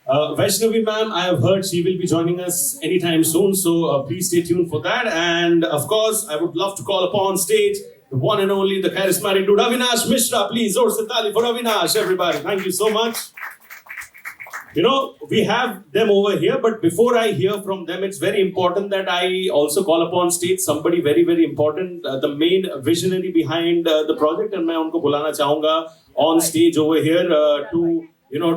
Vaishnavi ma'am, I have heard she will be joining us anytime soon, so please stay tuned for that. And of course, I would love to call upon stage the one and only, the charismatic dude, Avinash Mishra. Please, or Sitali for Avinash, everybody. Thank you so much. You know, we have them over here, but before I hear from them, it's very important that I also call upon stage somebody very, very important, the main visionary behind the project, and मैं उनको बुलाना चाहूँगा on stage over here to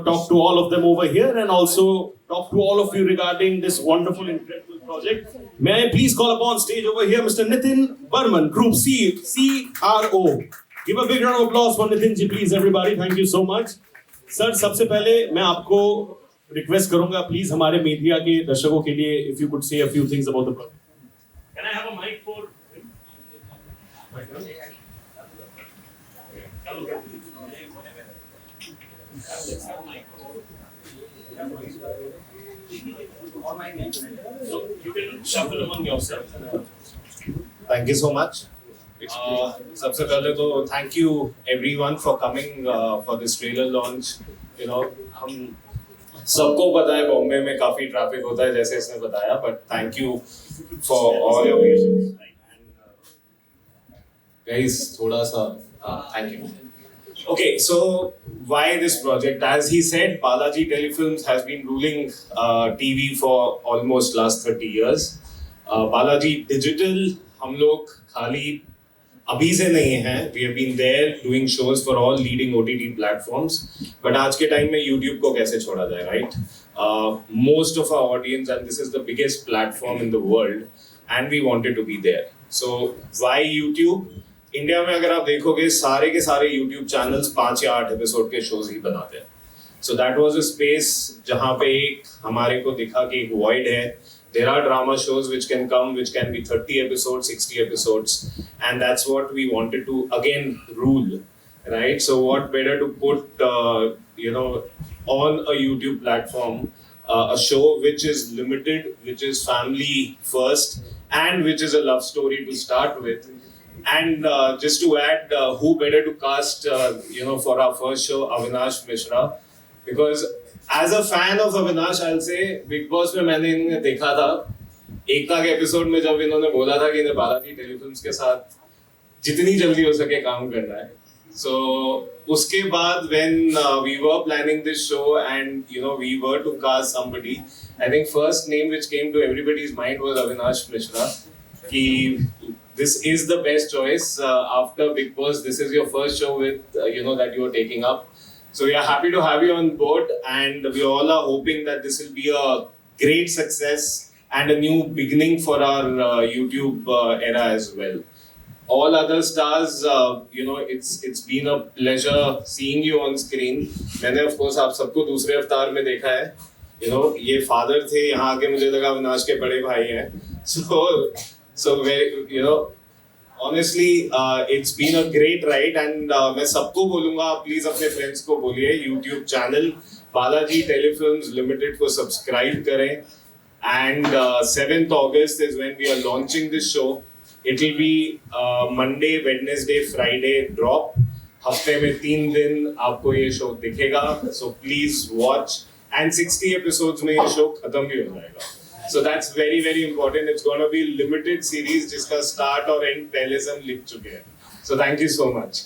talk to all of them over here and also talk to all of you regarding this wonderful, incredible project. May I please call upon stage over here Mr. Nitin Burman, Group C, CRO. Give a big round of applause for Nitin ji, please, everybody. Thank you so much. Sir सबसे पहले मैं आपको request करूंगा please हमारे media के दर्शकों के लिए if you could say a few things about the project can I have a mic for so you can shuffle among yourselves. Thank you so much. सबसे पहले तो thank you everyone for coming for this trailer launch. You know, हम सबको पता है बॉम्बे में काफी traffic होता है जैसे इसने बताया, but thank you for all your patience. Guys, थोड़ा सा thank you. Okay, so why this project? As he said, Balaji Telefilms has been ruling TV for almost last 30 years. Balaji Digital, हम लोग खाली अभी से नहीं है, we have been there doing shows for all leading OTT platforms, but आज के time में YouTube को कैसे छोड़ा जाए, right? Most of our audience, and this is the biggest platform in the world, and we wanted to be there. So why YouTube? India में अगर आप देखोगे सारे के सारे YouTube channels 5 या 8 एपिसोड के shows ही बनाते हैं. So that was a space जहाँ पे एक हमारे को दिखा कि एक void है. There are drama shows which can come, which can be 30 episodes, 60 episodes, and that's what we wanted to again rule, right? So what better to put, on a YouTube platform, a show which is limited, which is family first, and which is a love story to start with. And just to add, who better to cast, for our first show, Avinash Mishra, because as a fan of Avinash, I'll say Big Boss में मैंने इन्हें देखा था एक episode में जब इन्होंने बोला था कि इन्हें बालाजी टेलीफिल्म्स के साथ जितनी जल्दी हो सके काम करना है. So उसके बाद when we were planning this show and we were to cast somebody, I think first name which came to everybody's mind was Avinash Mishra. कि this is the best choice after Big Boss. This is your first show with that you are taking up. So we are happy to have you on board, and we all are hoping that this will be a great success and a new beginning for our YouTube era as well. All other stars, it's been a pleasure seeing you on screen. मैंने of course आप सबको दूसरे अवतार में देखा है. ये father थे, यहाँ आके मुझे लगा अविनाश के बड़े भाई हैं. So very, honestly, it's been a great ride, and मैं सबको बोलूँगा please अपने friends को बोलिए YouTube channel Balaji Telefilms Limited को subscribe करें. And 7th August is when we are launching this show. It will be Monday, Wednesday, Friday drop. हफ्ते में 3 दिन आपको ये show दिखेगा. So please watch. And 60 episodes में ये show खत्म भी हो जाएगा. So that's very, very important. It's going to be limited series जिसका start और end पहले से हम लिख चुके हैं. So thank you so much.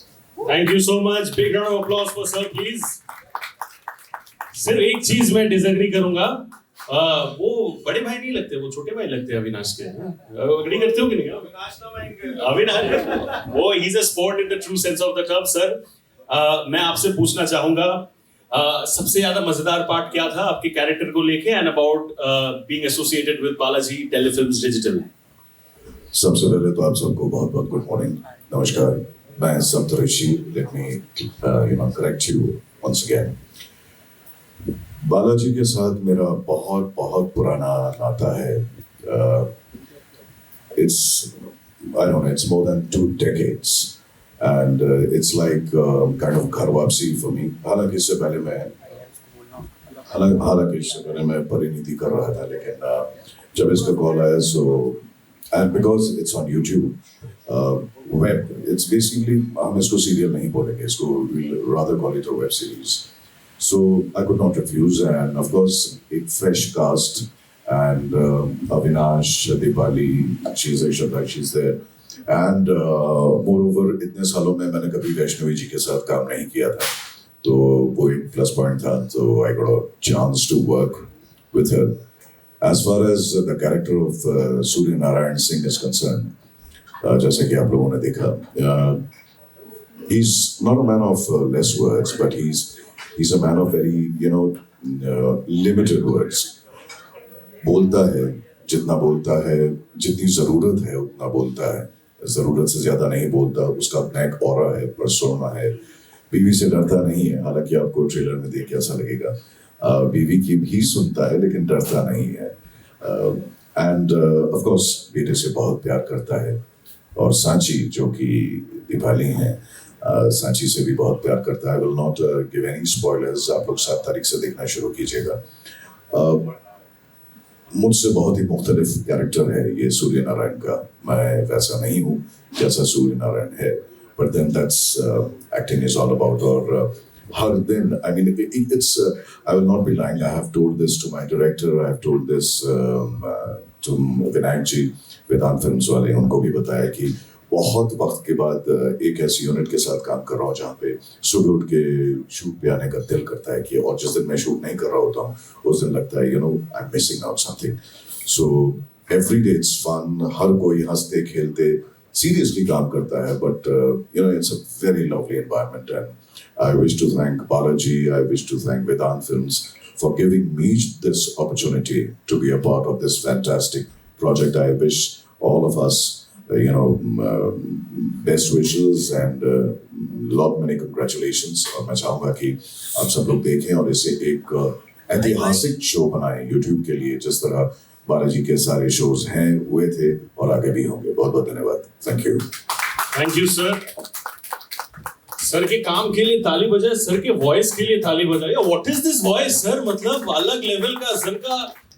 Thank you so much. Big round of applause for sir, please. सिर्फ एक चीज मैं डिसएग्री करूंगा. वो बड़े भाई नहीं लगते, वो छोटे भाई लगते हैं अविनाश के. अग्री करते हो कि नहीं? अविनाश वो he's a sport in the true sense of the term, sir. मैं आपसे पूछना चाहूंगा सबसे ज्यादा मजेदार पार्ट क्या था आपके कैरेक्टर को लेके and about being associated with Balaji telefilms digital. सबसे पहले तो आप सबको बहुत बहुत गुड मॉर्निंग, नमस्कार. मैं Saptarishi, let me correct you once again. Balaji के साथ मेरा बहुत बहुत पुराना नाता है. It's more than 2 decades. And it's like kind of घर वापसी for me. हालांकि इससे पहले मैं परिणीति कर रहा था, लेकिन जब इसका कॉल आया and because it's on YouTube, web, it's basically हम इसको सीरियल नहीं बोलेंगे, इसको we'll rather call it a web series. So I could not refuse, and of course, a fresh cast, and Avinash, Deepali, she's Shraddha, she's there, and moreover, इतने सालों में मैंने कभी वैष्णवी जी के साथ काम नहीं किया था, तो वो एक प्लस पॉइंट था. तो I got a chance to work with her. As far as the character of Surya Narayan Singh is concerned, जैसे कि आप लोगों ने देखा, he's not a man of less words, but he's a man of very, limited words. बोलता है, जितना बोलता है, जितनी जरूरत है उतना बोलता है, जरूरत से ज्यादा नहीं बोलता. उसका अपना एक ऑरा है, पर्सोना है. बीवी से डरता नहीं है, हालांकि आपको ट्रेलर में देख के ऐसा लगेगा. बीवी की भी सुनता है लेकिन डरता नहीं है. एंड ऑफ कोर्स बेटे से बहुत प्यार करता है. और सांची जो कि दिवाली हैं, सांची से भी बहुत प्यार करता है. आई will not give any spoilers. आप लोग 7 तारीख से देखना शुरू कीजिएगा. मुझसे बहुत ही मुख्तलिफ कैरेक्टर है ये सूर्य नारायण का. मैं वैसा नहीं हूँ जैसा सूर्य नारायण है, but then that's acting is all about. और हर दिन, I mean, it's, I will not be lying. I have told this to my director, I have told this to Vinayak ji, Vedant films वाले. उनको भी बताया कि बहुत वक्त के बाद एक ऐसी यूनिट के साथ काम कर रहा हूँ जहाँ पे सुबह उठ के शूट पे आने का दिल करता है कि, और जिस दिन मैं शूट नहीं कर रहा होता हूँ उस दिन लगता है I am missing out something. So every day it's fun. हर कोई हंसते खेलते सीरियसली काम करता है, but it's a very lovely environment. And I wish to thank Balaji, I wish to thank Vedant films for giving me this opportunity to be a part of this fantastic project. I wish all of us best wishes and lot many congratulations. और मैं चाहूँगा कि आप सब लोग देखें और इसे एक ऐतिहासिक शो बनाएं YouTube के लिए, जिस तरह बालाजी के सारे शोज हैं, हुए थे और आगे भी होंगे. बहुत बहुत धन्यवाद. Thank you. Thank you sir. Sir के काम के लिए ताली बजाए, सर के वॉइस के लिए ताली बजाए. What is this voice sir, मतलब अलग लेवल का सर का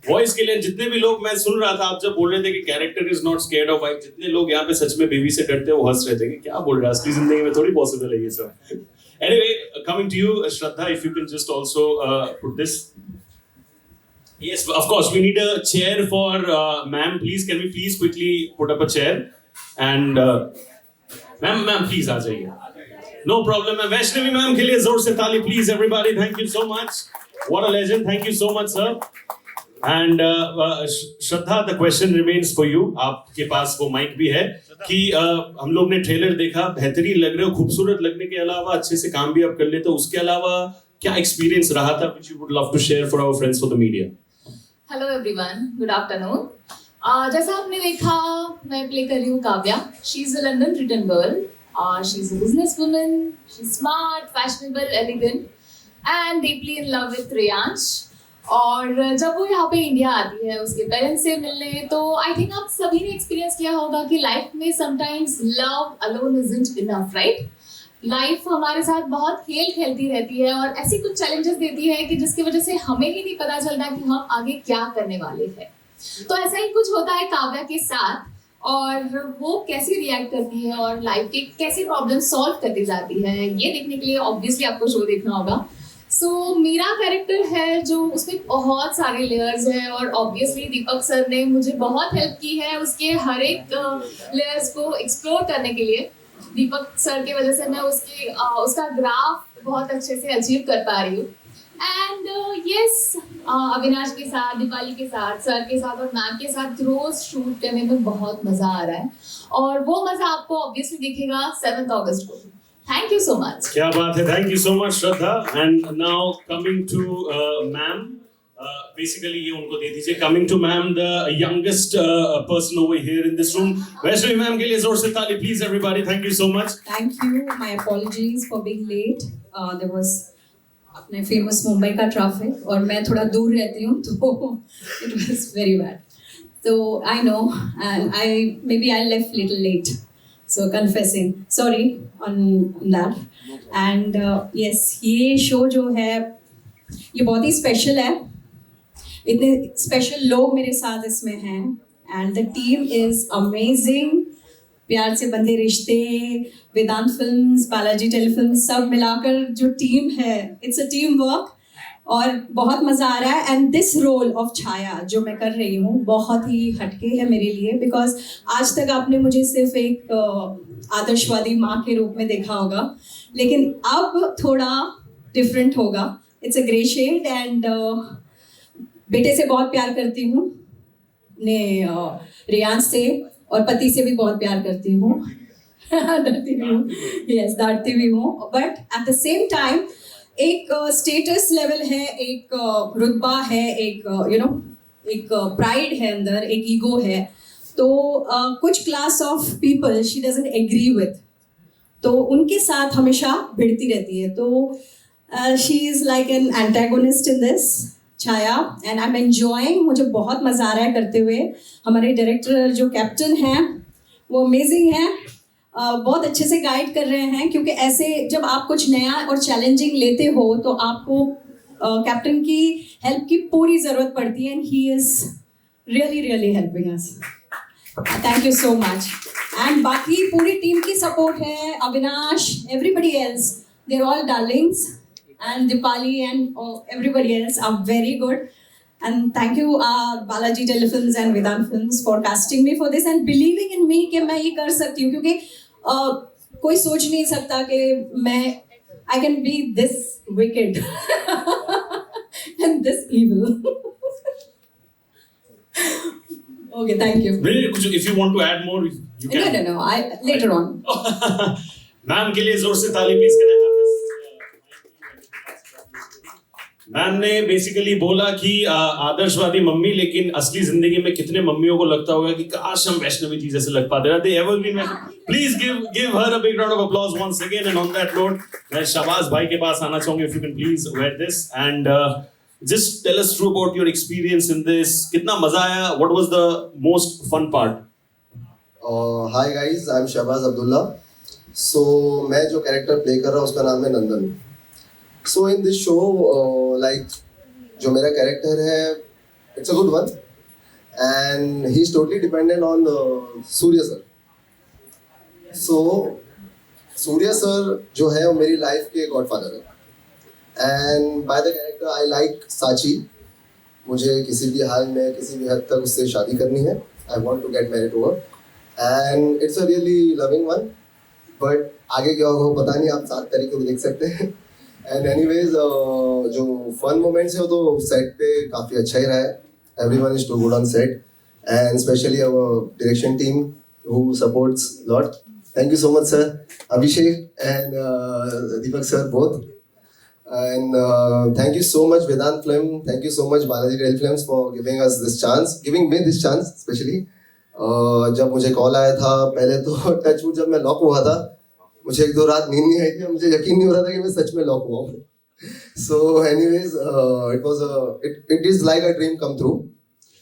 वॉइस के लिए. जितने भी लोग, मैं सुन रहा था आप जब बोल रहे थे कि character is not scared of wife, जितने लोग यहाँ पे सच में बेबी से डरते हैं वो हंस रहे थे कि क्या बोल रहा है, असली जिंदगी में थोड़ी पॉसिबल है ये सब. Anyway, coming to you Shraddha, if you can just also put this. Yes, of course, we need a chair for ma'am. Please, can we please quickly put up a chair? And ma'am, please आ जाइए. No problem, ma'am. Vaishnavi ma'am के लिए जोर से ताली, please, everybody. Thank you so much. What a legend. Thank you so much, sir. And Shraddha, the question remains for you. आपके पास वो mic भी है कि हम लोग ने ट्रेलर देखा, बेहतरीन लग रहे हो. खूबसूरत लगने के अलावा अच्छे से काम भी आप कर लेते हो. उसके अलावा क्या एक्सपीरियंस रहा था which you would love to share for our friends for the media? Hello everyone, good afternoon. जैसा आपने देखा, मैं प्ले कर रही हूँ Kavya. She is a London return girl. She is a business woman. She is smart, fashionable, elegant and deeply in love with Riyansh. और जब वो यहाँ पे इंडिया आती है उसके पेरेंट्स से मिलने, तो आई थिंक आप सभी ने एक्सपीरियंस किया होगा कि लाइफ में sometimes love alone isn't enough, right? Life हमारे साथ बहुत खेल खेलती रहती है और ऐसी कुछ चैलेंजेस देती है कि जिसकी वजह से हमें ही नहीं पता चलता कि हम आगे क्या करने वाले हैं. तो ऐसा ही कुछ होता है काव्या के साथ, और वो कैसे रिएक्ट करती है और लाइफ के कैसे प्रॉब्लम सॉल्व करती जाती है, ये देखने के लिए ऑब्वियसली आपको शो देखना होगा. सो मेरा कैरेक्टर है जो, उसमें बहुत सारे लेयर्स हैं और ऑब्वियसली दीपक सर ने मुझे बहुत हेल्प की है उसके हर एक लेयर्स को एक्सप्लोर करने के लिए. दीपक सर की वजह से मैं उसका ग्राफ बहुत अच्छे से अचीव कर पा रही हूँ. एंड यस, अविनाश के साथ, दीपाली के साथ, सर के साथ और मैम के साथ रोज शूट करने में बहुत मजा आ रहा है, और वो मजा आपको ऑब्वियसली दिखेगा 7 अगस्त को. Thank you so much. क्या बात है. Thank you so much Shraddha. And now coming to ma'am, basically ये उनको दे दीजिए. Coming to ma'am, the youngest person over here in this room. Vaishnavi ma'am के लिए जोर से ताली, please everybody. Thank you so much. Thank you. My apologies for being late. There was अपने famous Mumbai का traffic और मैं थोड़ा दूर रहती हूँ, तो it was very bad. So I know, and I left little late. So confessing, sorry on that. And yes, ये show जो है ये बहुत ही special है. इतने स्पेशल लोग मेरे साथ इसमें हैं and the team is amazing. प्यार से बंधे रिश्ते, वेदांत फिल्म्स, बालाजी टेलीफिल्म्स, सब मिलाकर जो टीम है, इट्स अ टीम वर्क. और बहुत मज़ा आ रहा है एंड दिस रोल ऑफ छाया जो मैं कर रही हूँ बहुत ही हटके है मेरे लिए बिकॉज आज तक आपने मुझे सिर्फ एक आदर्शवादी माँ के रूप में देखा होगा लेकिन अब थोड़ा डिफरेंट होगा. It's a grey shade and बेटे से बहुत प्यार करती हूँ ने रियांश से और पति से भी बहुत प्यार करती हूँ डरती भी हूँ यस डांटती भी हूँ but at the same time एक स्टेटस लेवल है एक रुतबा है एक एक प्राइड है अंदर एक ईगो है तो कुछ class of people she doesn't agree with तो उनके साथ हमेशा भिड़ती रहती है तो she is like an antagonist in this Chhaya and I am enjoying. मुझे बहुत मज़ा आ रहा है करते हुए. हमारे डायरेक्टर जो कैप्टन हैं वो अमेजिंग हैं. बहुत अच्छे से गाइड कर रहे हैं क्योंकि ऐसे जब आप कुछ नया और चैलेंजिंग लेते हो तो आपको कैप्टन की हेल्प की पूरी ज़रूरत पड़ती है and he is really really helping us. Thank you so much. And बाकी पूरी टीम की सपोर्ट है. Avinash, everybody else, they are all darlings and Dipali and everybody else are very good. And thank you Balaji Telefilms and Vedant Films for casting me for this and believing in me कि मैं ये कर सकती हूँ क्योंकि कोई सोच नहीं सकता कि मैं I can be this wicked and this evil. Okay, thank you. If you want to add more, you can. No. Later on. Ma'am के लिए जोर से ताली प्लीज करें. मैम ने बेसिकली बोला कि आदर्शवादी मम्मी लेकिन असली जिंदगी में कितने मम्मियों को लगता होगा कि काश हम वैष्णवी जी जैसे लग पाते. They ever been? Please give her a big round of applause once again. And on that note, मैं शाबाज भाई के पास आना चाहूंगा. If you can please wear this and just tell us through about your experience in this. कितना मजा आया? What was the most fun part? Hi guys, I'm Shahbaz Abdullah. So मैं जो कैरेक्टर प्ले कर रहा हूँ उसका नाम है नंदन. So in this show, like जो मेरा कैरेक्टर है, it's a good one, and he's totally dependent on Surya sir. So Surya sir जो है वो मेरी लाइफ के गॉडफादर है. And by the character I like Sachi. मुझे किसी भी हाल में किसी भी हद तक उससे शादी करनी है. I want to get married to her, and it's a really loving one. But आगे क्या होगा पता नहीं. आप 7 तारीख को देख सकते हैं. एंड एनीवेज जो फन मोमेंट्स है वो तो सेट पे काफ़ी अच्छा ही रहा है. Everyone is too good on set and specially our direction team who supports lot. Thank you so much sir, Abhishek and Deepak sir both. And thank you so much Vedant film, thank you so much Balaji tele films for giving us this chance, giving me this chance specially. जब मुझे call आया था पहले तो touchwood जब मैं lock हुआ था मुझे 1-2 रात नींद नहीं आई थी. मुझे यकीन नहीं हो रहा था कि मैं सच में लॉक हुआ हूँ. So anyways it is like a dream come through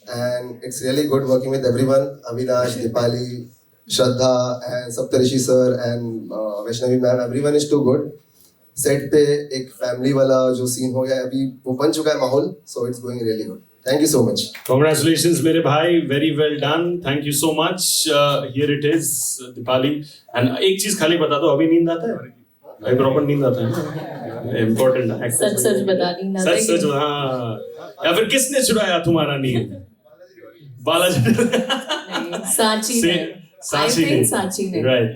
and it's really good working with everyone. Avinash, Dipali, Shraddha and Saptarishi sir and Vaishnavi ma'am, everyone is too good. Set पे एक फैमिली वाला जो सीन हो गया है अभी वो बन चुका है माहौल. So it's going really good. Thank you so much. Congratulations मेरे भाई, very well done. Thank you so much. Here it is, Dipali. And एक चीज खाली बता दो, अभी नींद आता है? अभी प्रॉपर नींद आता है? Important है. सच बता नींद आता है. सच हाँ. या फिर किसने चुराया तुम्हारा नींद? बालाजी. साची ने. साची ने. Right.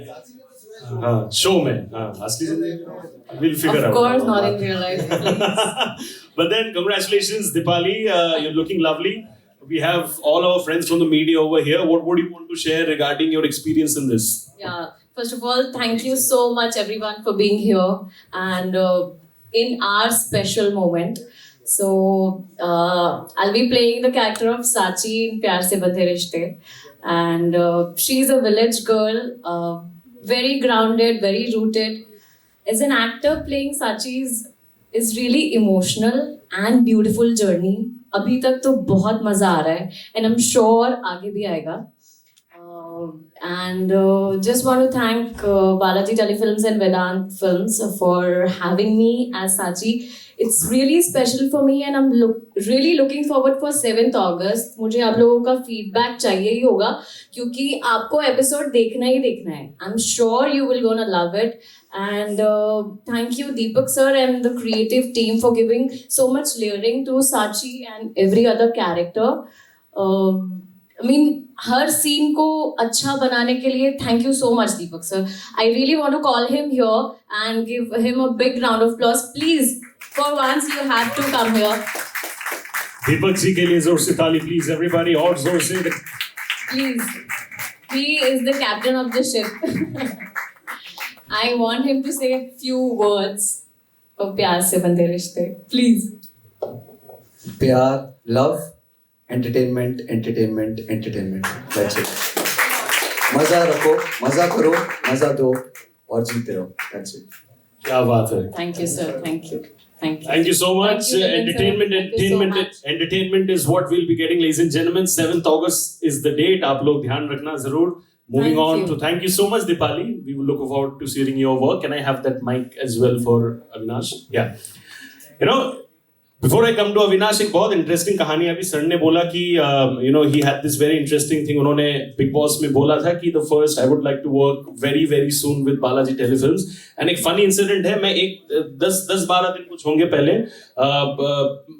हाँ, शो में. हाँ, असली जिंदगी. We'll figure out. Of course, not in real life. Please. But then, congratulations, Dipali. You're looking lovely. We have all our friends from the media over here. What would you want to share regarding your experience in this? Yeah. First of all, thank you so much, everyone, for being here and in our special moment. So, I'll be playing the character of Sachi in Pyar Se Bandhe Rishte, and she's a village girl, very grounded, very rooted. As an actor, playing Sachi is really emotional and beautiful journey. अभी तक तो बहुत मजा आ रहा है and I'm sure आगे भी आएगा. And just want to thank Balaji Telefilms and Vedant Films for having me as Sachi. It's really special for me and I'm really looking forward for 7th August. मुझे आप लोगों का feedback चाहिए ही होगा क्योंकि आपको episode देखना ही देखना है. I'm sure you will gonna love it. And thank you Deepak sir and the creative team for giving so much layering to Sachi and every other character. I mean हर सीन को अच्छा बनाने के लिए thank you so much Deepak sir. I really want to call him here and give him a big round of applause. Please for once you have to come here. Deepak ji के लिए जोर से ताली प्लीज एवरीबॉडी, और जोर से please. He is the captain of the ship. I want him to say a few words of प्यार से बंधे रिश्ते. प्लीज. प्यार, love, entertainment, entertainment, entertainment. That's it. मजा रखो, मजा करो, मजा दो और जीते रहो. That's it. क्या बात है. Thank you sir. Thank you. Thank you so much. Thank you, Entertainment, Thank you so much. entertainment is what we'll be getting, ladies and gentlemen. 7th August is the date. आप लोग ध्यान रखना जरूर. Moving Thank on you. to thank you so much, Dipali. We will look forward to seeing your work. Can I have that mic as well for Avinash? Yeah. You know, before I come to Avinash, एक बहुत interesting कहानी अभी sir ने बोला कि you know he had this very interesting thing. उन्होंने Big Boss में बोला था कि the first I would like to work very very soon with Balaji Telefilms. And एक funny incident है. मैं एक 10-12 दिन कुछ होंगे पहले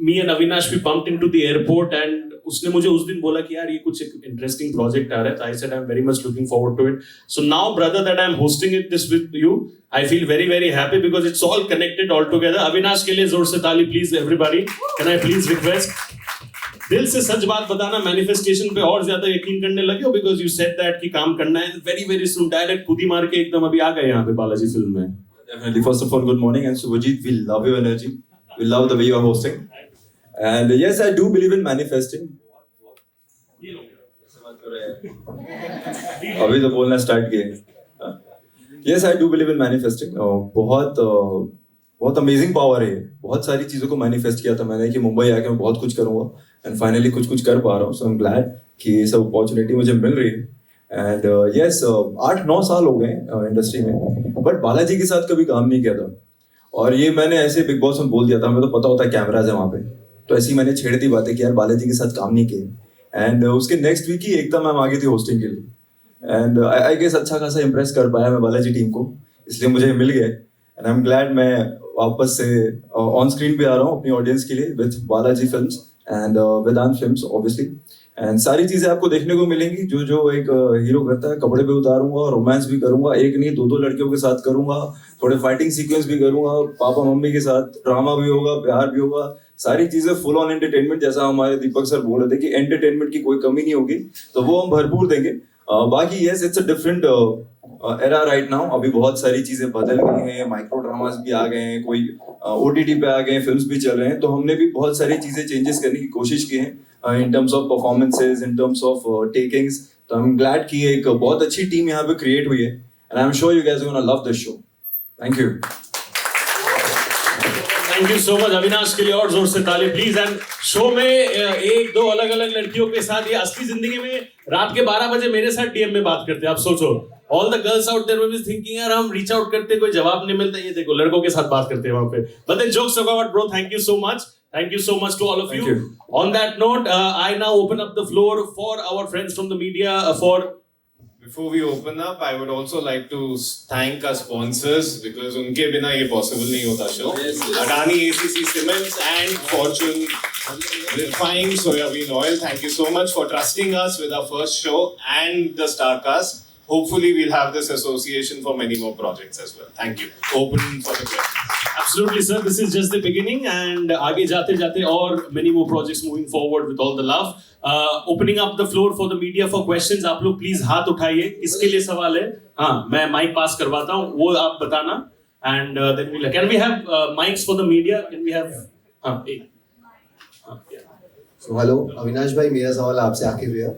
me and Avinash we pumped into the airport and उसने मुझे उस दिन बोला कि यार ये कुछ एक इंटरेस्टिंग प्रोजेक्ट आ रहा है. तो I said I'm very much looking forward to it. So now brother that I'm hosting it this with you, I feel very very happy because it's all connected all together. Avinash के लिए जोर से ताली please everybody. Can I please request? दिल से सच बात बताना, manifestation पे और ज्यादा यकीन करने लगे हो because you said that कि काम करना है very very soon. डायरेक्ट खुद ही मार के एकदम अभी आ गए यहाँ पे बालाजी फिल्म में. Definitely. First of all, good morning. And Subhajit, we love your energy. We love the way you are hosting. And yes, I do believe in manifesting. अभी तो बोलना स्टार्ट किए. Yes, I do believe in manifesting. बहुत amazing power है. बहुत सारी चीज़ों को मैनिफेस्ट किया था मैंने कि मुंबई आके मैं बहुत कुछ करूँगा. एंड फाइनली कुछ कर पा रहा हूँ. सो आई एम ग्लैड कि ये सब अपॉर्चुनिटी मुझे मिल रही है. एंड यस 8-9 साल हो गए इंडस्ट्री में, बट बालाजी के साथ कभी काम नहीं किया था. और ये मैंने ऐसे बिग बॉस में बोल दिया था, हमें तो पता होता है कैमराज है वहाँ पे, तो ऐसे ही मैंने छेड़ दी बातें कि यार बालाजी के साथ काम नहीं किए. एंड उसके नेक्स्ट वीक ही एकदम मैम आ गई थी होस्टिंग के लिए. एंड आई गेस अच्छा खासा इंप्रेस कर पाया मैं बालाजी टीम को, इसलिए मुझे मिल गए. एंड आई एम ग्लैड मैं वापस से ऑन स्क्रीन भी आ रहा हूँ अपनी ऑडियंस के लिए with Balaji films and Vedant films obviously. And सारी चीजें आपको देखने को मिलेंगी जो जो एक हीरो करता है. कपड़े भी उतारूंगा, रोमांस भी करूंगा, एक नहीं 2 लड़कियों के साथ करूंगा, थोड़े फाइटिंग सीक्वेंस भी करूंगा, पापा मम्मी के साथ ड्रामा भी होगा, प्यार भी होगा, सारी चीजें फुल ऑन एंटरटेनमेंट. जैसा हमारे दीपक सर बोल रहे थे कि एंटरटेनमेंट की कोई कमी नहीं होगी, तो वो हम भरपूर देंगे. बाकी yes it's a different era right now. अभी बहुत सारी चीजें बदल गई हैं, माइक्रो ड्रामास भी आ गए हैं, कोई ओटीटी पे आ गए हैं, फिल्म्स भी चल रहे हैं. तो हमने भी बहुत सारी चीजें चेंजेस करने की कोशिश की है in terms of performances, in terms of takings. तो I'm glad कि एक बहुत अच्छी टीम यहाँ पे create हुई है. And I'm sure you guys are gonna love this show. Thank you. Thank you so much Avinash के लिए और जोर से ताली प्लीज. एंड शो में 1-2 अलग अलग लड़कियों के साथ, ये असली जिंदगी में रात के 12 बजे मेरे साथ डीएम में बात करते हैं. आप सोचो, all the girls out there will be thinking यार हम रीच आउट करते कोई जवाब नहीं मिलता, ये देखो लड़कों के साथ बात करते हैं वहां पे. But then jokes about bro, thank you so much. Thank you so much to all of you. On that note, I now open up the floor for our friends from the media Before we open up, I would also like to thank our sponsors because उनके बिना ये possible नहीं होता show. Adani ACC Cements and Fortune Refined Soybean Oil. Thank you so much for trusting us with our first show and the Starcast. Hopefully, we'll have this association for many more projects as well. Thank you. Open for the questions. Absolutely, sir. This is just the beginning, and आगे जाते जाते और many more projects moving forward with all the love. Opening up the floor for the media for questions. आप लोग please हाथ उठाइए. किसके लिए सवाल है? हाँ, मैं माइक पास करवाता हूँ. वो आप बताना. And then we'll. Can we have mics for the media? Can we have? हाँ, एक. हाँ, yeah. So hello, अविनाश भाई, मेरा सवाल आपसे आखिर है.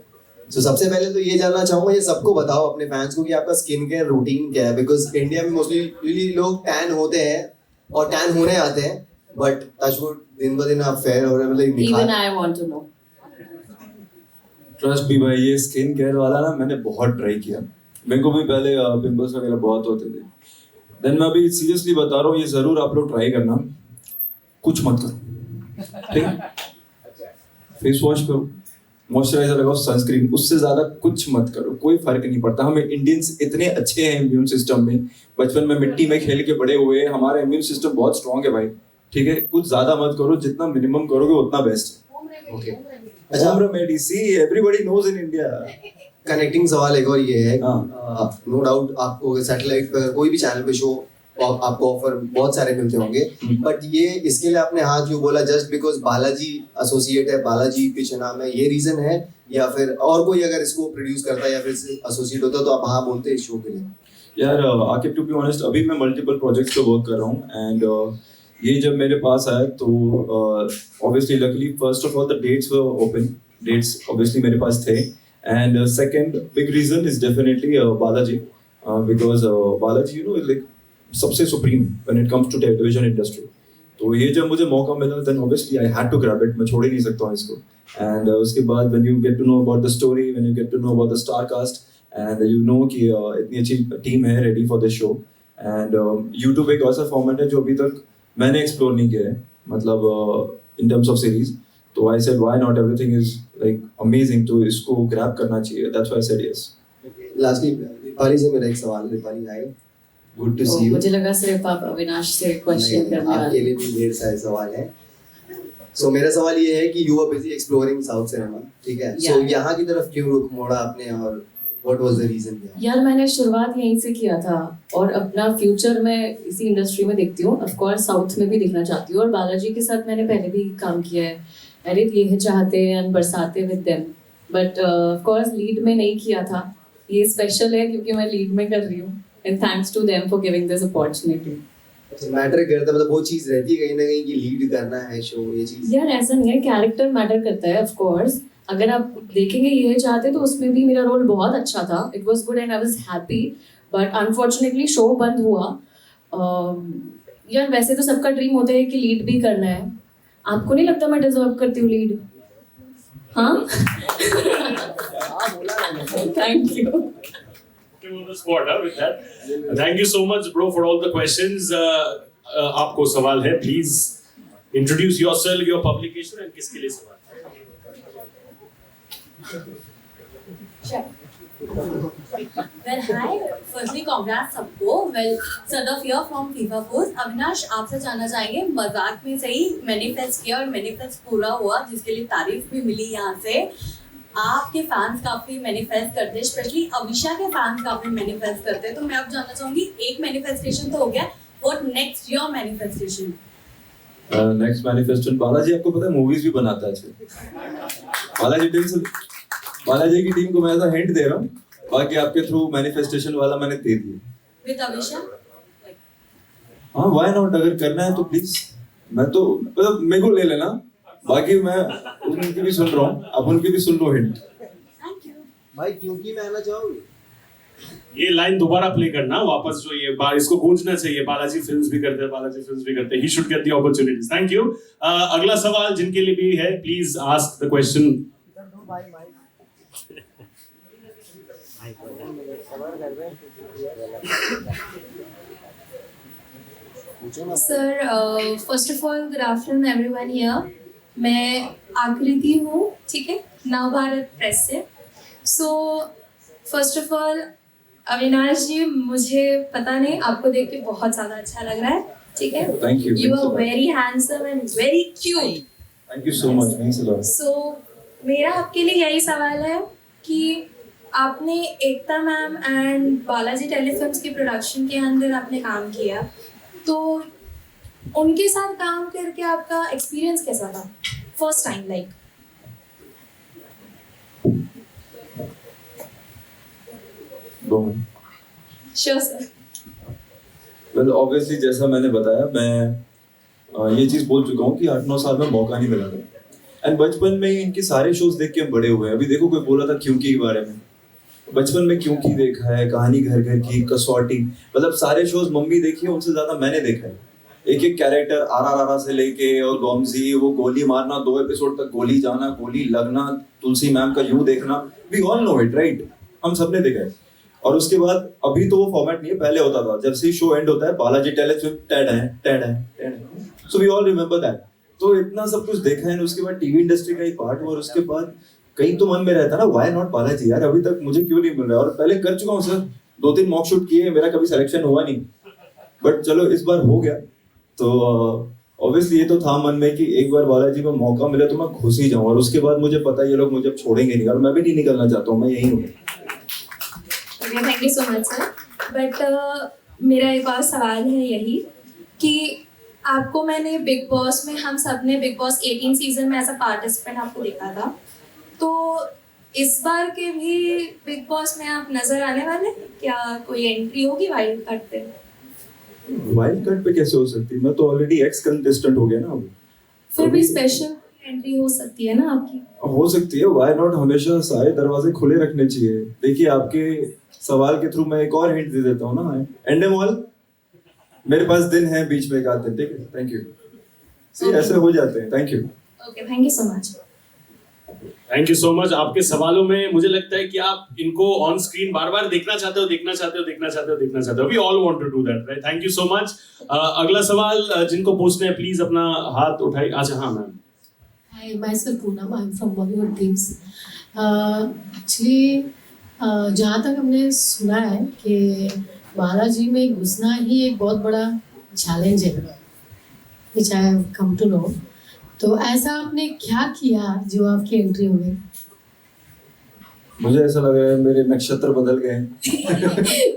So सबसे पहले तो ये जानना चाहूंगा, ये सबको बताओ अपने फैंस को कि आपका स्किन केयर रूटीन क्या है. बिकॉज इंडिया में मोस्टली लोग टैन होते हैं और टैन होने आते हैं, बट टचवुड दिन ब दिन आप फेयर हो रहे हैं, मतलब Even I want to know. Trust भी भाई, ये स्किन केयर वाला ना मैंने बहुत ट्राई किया. मेरे को भी पहले पिंपल्स वगैरह बहुत होते थे. देन मैं अभी सीरियसली बता रहा हूँ, ये जरूर आप लोग ट्राई करना. कुछ मत करो, ठीक है? फेस वॉश करो, मॉइस्चराइजर लगाओ, सनस्क्रीन, उससे ज्यादा कुछ मत करो, कोई फर्क नहीं पड़ता। हमें इंडियंस इतने अच्छे हैं इम्यून सिस्टम में, बचपन में मिट्टी में खेल के बड़े हुए हैं, हमारा इम्यून सिस्टम बहुत स्ट्रांग है भाई, ठीक है? कुछ ज्यादा मत करो, जितना मिनिमम करोगे उतना बेस्ट है। ओके अच्छा, home remedy, see everybody knows in India. Connecting सवाल एक और ये है, हाँ। नो डाउट आपको सैटेलाइट पर कोई भी चैनल पे शो आपको ऑफर बहुत सारे मिलते होंगे, बट ये इसके लिए आपने हाँ क्यों बोला? जस्ट बिकॉज बालाजी एसोसिएट है, बालाजी पीछे नाम है, ये रीजन है? या फिर और कोई अगर इसको प्रोड्यूस करता है या फिर एसोसिएट होता तो आप हाँ बोलते इस शो के लिए? यार आकिब, टू बी ऑनेस्ट, अभी मैं मल्टीपल प्रोजेक्ट्स पे वर्क कर रहा हूँ, एंड ये जब मेरे पास आया तो obviously luckily first of all the dates were open, dates obviously मेरे पास थे, and second big reason is definitely Balaji, because Balaji you know like सबसे supreme when it comes to television industry. तो ये जब मुझे मौका मिला then obviously I had to grab it, मैं छोड़ ही नहीं सकता हूँ इसको। एंड उसके बाद when you get to know about the story, when you get to know about the star cast, and you know कि इतनी अच्छी टीम है ready for this show, and YouTube एक ऐसा फॉर्मेट है जो अभी तक मैंने एक्सप्लोर नहीं किया है, मतलब इन टर्म्स ऑफ सीरीज। तो I said why not, everything is like amazing, तो इसको ग्रैब करना चाहिए, that's why I said yes. Lastly Deepali से मेरा एक सवाल, Deepali hi, good to see you. मुझे लगा सिर्फ आप अविनाश से क्वेश्चन करने आपके वाले। लिए भी ढेर सारे सवाल हैं। सो मेरा सवाल ये है कि you are busy exploring south cinema, ठीक है? सो यहाँ की तरफ क्यों रुख मोड़ा आपने, और व्हाट वाज द रीजन? यार मैंने शुरुआत यहीं से किया था और अपना फ्यूचर मैं इसी इंडस्ट्री में देखती हूँ, ऑफ कोर्स साउथ में भी देखना चाहती हूँ, और बालाजी के साथ मैंने पहले भी काम किया है, अरे ये है चाहते एंड बरसाते with them, but of course lead में नहीं किया था। ये स्पेशल है क्योंकि मैं लीड में कर रही हूँ, and thanks to them for giving this opportunity. Matter करता मतलब वो चीज रहती है कहीं ना कहीं कि लीड करना है शो, ये चीज? यार ऐसा नहीं है, कैरेक्टर मैटर करता है ऑफ कोर्स। अगर आप देखेंगे ये चाहते तो उसमें भी मेरा रोल बहुत अच्छा था, it was good and I was happy, but unfortunately show बंद हुआ। यार वैसे तो सबका ड्रीम होता है कि लीड भी करना है, आपको नहीं लगता मैं डिजर्व करती हूँ लीड? हाँ thank you. On the spot, with that. Thank you so much, bro, for all the questions. आपको सवाल है, please introduce yourself, your publication, and किसके लिए सवाल? Well, hi. Firstly, congrats सबको. Well, Sadaf here from FIFA Force. Avinash, आपसे जानना चाहेंगे, मजाक में सही मैनिफेस्ट किया और मैनिफेस्ट पूरा हुआ, जिसके लिए तारीफ भी मिली यहाँ से। आपके फैंस काफी मैनिफेस्ट करते हैं, स्पेशली अविशा के फैंस काफी मैनिफेस्ट करते हैं, तो मैं अब जानना चाहूंगी, एक मैनिफेस्टेशन तो हो गया, what next your manifestation? Next manifestation, Balaji आपको पता है मूवीज भी बनाता है आजकल। बालाजी की टीम को मैं ऐसा हिंट दे रहा हूँ, बाकी आपके थ्रू मैनिफेस्टेशन वाला मैंने दे दिया। विद अविशा? हाँ व्हाई नॉट, अगर करना है तो प्लीज, मैं तो मतलब मेरे को ले लेना, बाकी मैं उनकी भी सुन रहा हूँ, आप उनकी भी सुन लो हिंट। थैंक यू भाई, क्योंकि मैं आना चाहूंगी ये लाइन दोबारा प्ले करना वापस, जो ये इसको गूंजना चाहिए, बालाजी फिल्म्स भी करते हैं, बालाजी फिल्म्स भी करते हैं, he should get the opportunities. Thank you. अगला सवाल जिनके लिए भी है, please ask the question. Sir first of all good afternoon everyone here. मैं आकृति हूँ, ठीक है, नव भारत प्रेस से। So first of all Avinash ji, मुझे पता नहीं, आपको देख के बहुत ज़्यादा अच्छा लग रहा है, ठीक है? Thank you. You are very handsome and very cute. Thank you so much, means a lot. So मेरा आपके लिए यही सवाल है कि आपने Ekta ma'am and Balaji telefilms के प्रोडक्शन के अंदर आपने काम किया, तो उनके साथ काम करके आपका एक्सपीरियंस कैसा था first time, like? Sure sir. Well obviously जैसा मैंने बताया, मैं ये चीज बोल चुका हूँ कि 8-9 साल में मौका नहीं मिला था, एंड बचपन में ही इनके सारे शोज देख के हम बड़े हुए हैं। अभी देखो कोई बोला था क्योंकि के बारे में, बचपन में क्योंकि देखा है, कहानी घर घर की, कसौटी, मतलब सारे शोज मम्मी देखी है, उनसे ज्यादा मैंने देखा है। एक एक कैरेक्टर RRR से लेके और गॉमजी, वो गोली मारना, 2 एपिसोड तक गोली जाना, गोली लगना, तुलसी मैम का यूं देखना, we all know it right, हम सबने देखा है। और उसके बाद अभी तो वो फॉर्मेट नहीं है, पहले होता था, जब से शो एंड होता है बालाजी टेलीफिल्म टेड है, so we all remember that. तो इतना सब कुछ देखा है, उसके बाद टीवी इंडस्ट्री का एक पार्ट हुआ, और उसके बाद कहीं तो मन में रहता ना, व्हाई नॉट बालाजी यार, अभी तक मुझे क्यों नहीं मिल रहा है. और पहले कर चुका हूँ सर, 2-3 मॉक शूट किए, मेरा कभी सिलेक्शन हुआ नहीं, बट चलो इस बार हो गया. तो ऑब्वियसली ये तो था मन में कि एक बार बालाजी को मौका मिले तो मैं घुस ही जाऊं, और उसके बाद मुझे पता है ये लोग मुझे अब छोड़ेंगे नहीं, और मैं भी नहीं निकलना चाहता हूँ, मैं यही हूँ. Okay, thank you so much sir. But मेरा एक और सवाल है यही कि आपको मैंने बिग बॉस में, हम सब ने बिग बॉस 18 सीजन में एज अ पार्टिसिपेंट आपको देखा था, तो इस बार के भी बिग बॉस में आप नजर आने वाले हैं? क्या कोई एंट्री होगी वाइल्ड कार्ड पे? वाइल्ड कार्ड पे कैसे हो सकती है, मैं तो ऑलरेडी एक्स कंटेस्टेंट हो गया ना. अब फिर भी स्पेशल एंट्री हो सकती है ना आपकी? हो सकती है, व्हाई नॉट. हमेशा सारे दरवाजे खुले रखने चाहिए. देखिए आपके सवाल के थ्रू मैं एक और हिंट दे देता हूँ ना. एंडेमॉल, मेरे पास दिन है बीच में एक आते, ठीक है. Thank you. सी ऐसे हो जाते हैं. Thank you. Okay, thank you so much. Thank you so much. आपके सवालों में मुझे लगता है कि आप इनको ऑन स्क्रीन बार बार देखना चाहते हो. We all want to do that, right? Thank you so much. अगला सवाल जिनको पूछना है प्लीज अपना हाथ उठाइए. अच्छा हाँ ma'am. Hi, myself Poonam. I'm from Bollywood teams. Actually, जहाँ तक हमने सुना है कि बालाजी में घुसना ही एक बहुत बड़ा चैलेंज है, which I have come to know. तो ऐसा आपने क्या किया जो आपकी एंट्री हो गई? मुझे ऐसा लग रहा है मेरे नक्षत्र बदल गए हैं.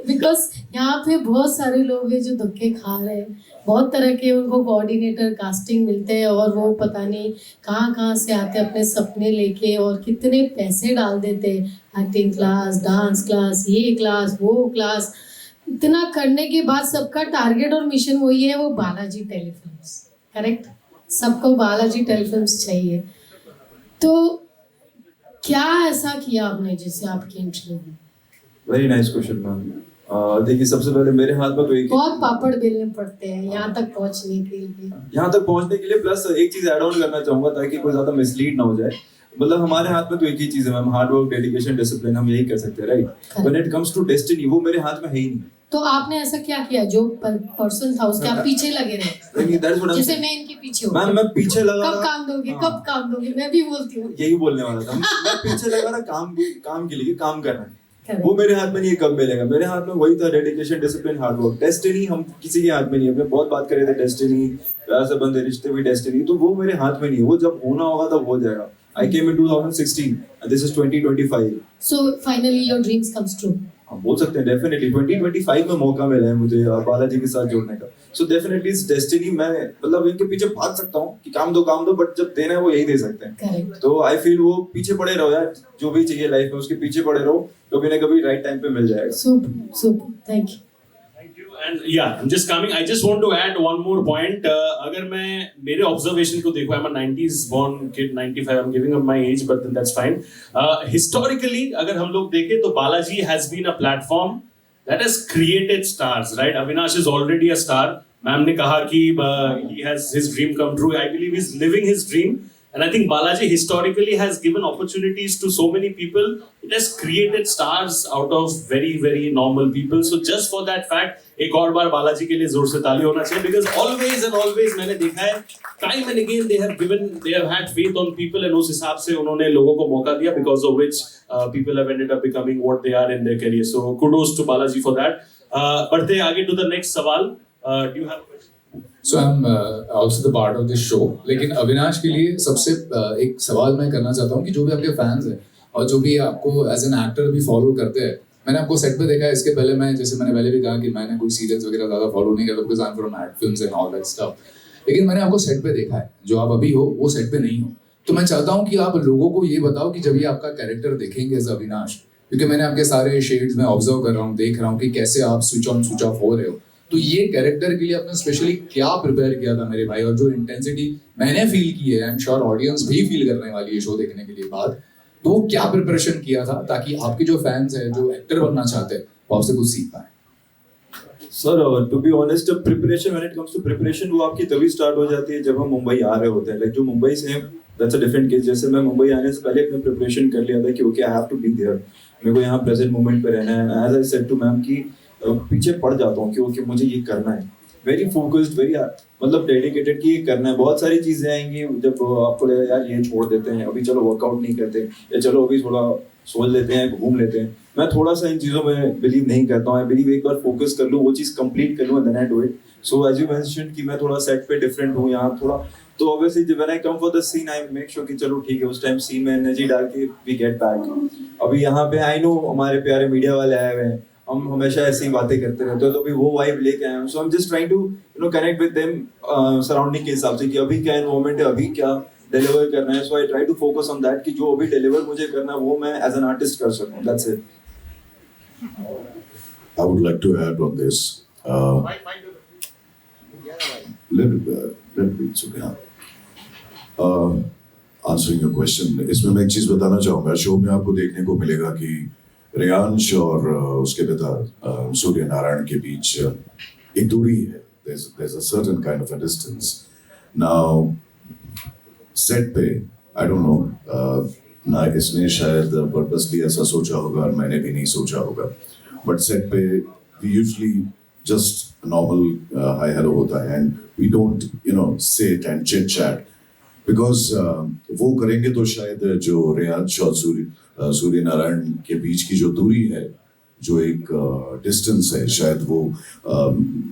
बिकॉज यहाँ पे बहुत सारे लोग हैं जो धक्के खा रहे हैं, बहुत तरह के उनको कोऑर्डिनेटर कास्टिंग मिलते हैं, और वो पता नहीं कहाँ कहाँ से आते हैं अपने सपने लेके, और कितने पैसे डाल देते हैं. एक्टिंग क्लास, डांस क्लास, ये क्लास, वो क्लास, इतना करने के बाद सबका टारगेट और मिशन वही है, वो बालाजी टेलीफिल्म्स. करेक्ट? सबको बालाजी टेलीफिल्म्स चाहिए. तो क्या ऐसा किया आपने जिससे आपकी एंट्री हुई? Very nice question ma'am. देखिए सबसे पहले मेरे हाथ में तो एक बहुत पापड़ बेलने पड़ते हैं यहाँ तक पहुँचने के लिए. यहाँ तक पहुँचने के लिए, प्लस एक चीज ऐड ऑन करना चाहूंगा ताकि कोई ज्यादा मिसलीड ना हो जाए. मतलब हमारे हाथ में तो एक ही चीज है ma'am, hard work, dedication, discipline, हम यही कर सकते हैं, right? When it comes to destiny, वो मेरे हाथ में है ही नहीं. तो आपने ऐसा क्या किया जो पर्सन था उसके आप पीछे लगे रहे? जैसे मैं इनके पीछे हूँ. मैम मैं पीछे लगा कब काम दोगे, कब काम दोगे? मैं भी बोलती हूँ, यही बोलने वाला था. मैं पीछे लगा रहा काम के लिए, काम करना है. वो मेरे हाथ में नहीं है, कब मिलेगा. मेरे हाथ में वही था, dedication, discipline, hard work. Destiny हम किसी के हाथ में नहीं है. हमने बहुत बात करे थे डेस्टिनी, ऐसे बंदे रिश्ते भी डेस्टिनी, तो वो मेरे हाथ में नहीं है. वो जब होना होगा तब हो जाएगा. I came in 2016 and this is 2025. So finally your dreams comes true. हम बोल सकते हैं डेफिनेटली 2025 में मौका मिला है मुझे बालाजी के साथ जोड़ने का. सो डेफिनेटली इस डेस्टिनी, मैं मतलब इनके पीछे भाग सकता हूँ कि काम दो, बट जब देना है वो यही दे सकते हैं. Correct. तो आई फील वो पीछे पड़े रहो यार, जो भी चाहिए लाइफ में उसके पीछे पड़े रहो, कभी ना कभी राइट टाइम पे मिल जाएगा. Super. Thank you. And yeah, I'm just coming. I just want to add one more point. अगर मैं मेरे observation को देखूँ, I'm a 90s born kid, 95. I'm giving up my age, but then that's fine. Historically, अगर हम लोग देखें तो Balaji has been a platform that has created stars, right? Avinash is already a star. Ma'am ने कहा कि he has his dream come true. I believe he's living his dream. And I think Balaji historically has given opportunities to so many people. It has created stars out of very, very normal people. So just for that fact, एक और बार बालाजी के लिए जोर से ताली होना चाहिए. Because always and always मैंने देखा है, time and again they have had faith on people, and उस हिसाब से उन्होंने लोगों को मौका दिया, because of which people have ended up becoming what they are in their career. So kudos to Balaji for that. बढ़ते आगे to the next सवाल. Do you have a question? So I'm also the part of this show. लेकिन अविनाश के लिए सबसे एक सवाल मैं करना चाहता हूँ कि जो भी आपके फैंस हैं और जो भी आपको एज एन एक्टर भी फॉलो करते हैं, मैंने आपको सेट पे देखा है. इसके पहले मैंने पहले भी कहा कि मैंने कोई सीरियल्स वगैरह ज़्यादा फॉलो नहीं करता, because I am from ad films and all that stuff. लेकिन मैंने आपको सेट पे देखा है, जो आप अभी हो वो सेट पे नहीं हो. तो मैं चाहता हूँ कि आप लोगों को ये बताओ कि जब ये आपका कैरेक्टर देखेंगे एज अविनाश, क्योंकि मैंने आपके सारे शेड्स में ऑब्जर्व कर रहा हूँ, देख रहा हूँ कि कैसे आप स्विच ऑन स्विच ऑफ हो रहे हो. तो ये कैरेक्टर के लिए आपने स्पेशली क्या प्रिपेयर किया था मेरे भाई, और जो इंटेंसिटी मैंने फील की है, आई एम श्योर ऑडियंस भी फील करने वाली है शो देखने के लिए बाद, तो वो क्या प्रिपरेशन किया था ताकि आपके जो फैंस हैं, जो एक्टर बनना चाहते हैं, वो आपसे कुछ सीख पाए? Sir to be honest, preparation when it comes to preparation वो आपकी तभी स्टार्ट हो जाती है जब हम मुंबई आ रहे होते हैं. लाइक जो मुंबई से हैं, दैट्स अ डिफरेंट केस. जैसे मैं मुंबई आने से पहले अपने प्रिपरेशन कर लिया था कि okay I have to be there, मेरे को यहाँ प्रेजेंट मोमेंट पे रहना है. As I said to ma'am कि पीछे पड़ जाता हूँ कि ओके मुझे ये करना है. वेरी फोकस्ड, वेरी मतलब डेडिकेटेड कि ये करना है। बहुत सारी चीजें आएंगी जब आपको लगेगा यार ये छोड़ देते हैं, अभी चलो वर्कआउट नहीं करते, या चलो अभी थोड़ा सोच लेते हैं, घूम लेते हैं। मैं थोड़ा सा इन चीज़ों में बिलीव नहीं करता हूँ। आई बिलीव एक बार फोकस कर लूँ, वो चीज़ कंप्लीट कर लूँ, then I do it. So as you mentioned कि मैं थोड़ा सेट पे डिफरेंट हूँ यहाँ थोड़ा, तो obviously when I come for the scene I make sure कि चलो ठीक है उस टाइम सीन में एनर्जी डाल के वी गेट बैक। अभी यहाँ पे आई नो हमारे प्यारे मीडिया वाले आए हुए हैं, हम हमेशा ऐसी ही बातें करते रहते हैं, तो अभी वो वाइब लेके आए हैं। So I am just trying to connect with them surrounding के हिसाब से कि अभी क्या एनवायरनमेंट है, अभी क्या डिलीवर करना है। So I try to focus on that कि जो अभी डिलीवर मुझे करना है वो मैं एज एन आर्टिस्ट कर सकूं। That's it. I would like to add on this. Let me Subhan. Answering your question, इसमें मैं एक चीज बताना चाहूँगा। शो में आपको देखने को मिलेगा कि रेयांश और उसके पिता सूर्य नारायण के बीच एक दूरी है। There's a certain kind of a distance. Now, set पे I don't know, ना इसने शायद पर्पसली ऐसा सोचा होगा और मैंने भी नहीं सोचा होगा, बट सेट पे we usually just normal hi hello होता है and we don't sit and chit chat because वो करेंगे तो शायद जो रेयांश और सूर्य नारायण के बीच की जो दूरी है, जो एक डिस्टेंस है, शायद वो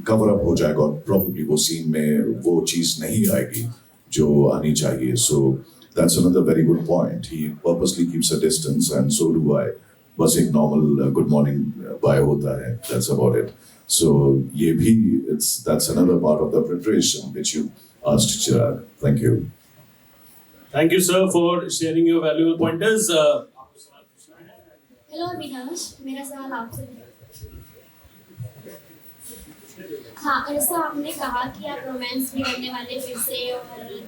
कवर अप हो जाएगा और प्रॉब्ली वो सीन में वो चीज़ नहीं आएगी जो आनी चाहिए। So that's another very good point. He purposely keeps a distance and so do I. बस एक normal good morning bye होता है, that's about it. So ये भी that's another part of the preparation which you asked Chirag. Thank you. Thank you, sir, for sharing your valuable pointers. Hello Avinash, मेरा सवाल आपसे है। हाँ, जैसा आपने कहा कि आप रोमांस भी करने वाले फिर से और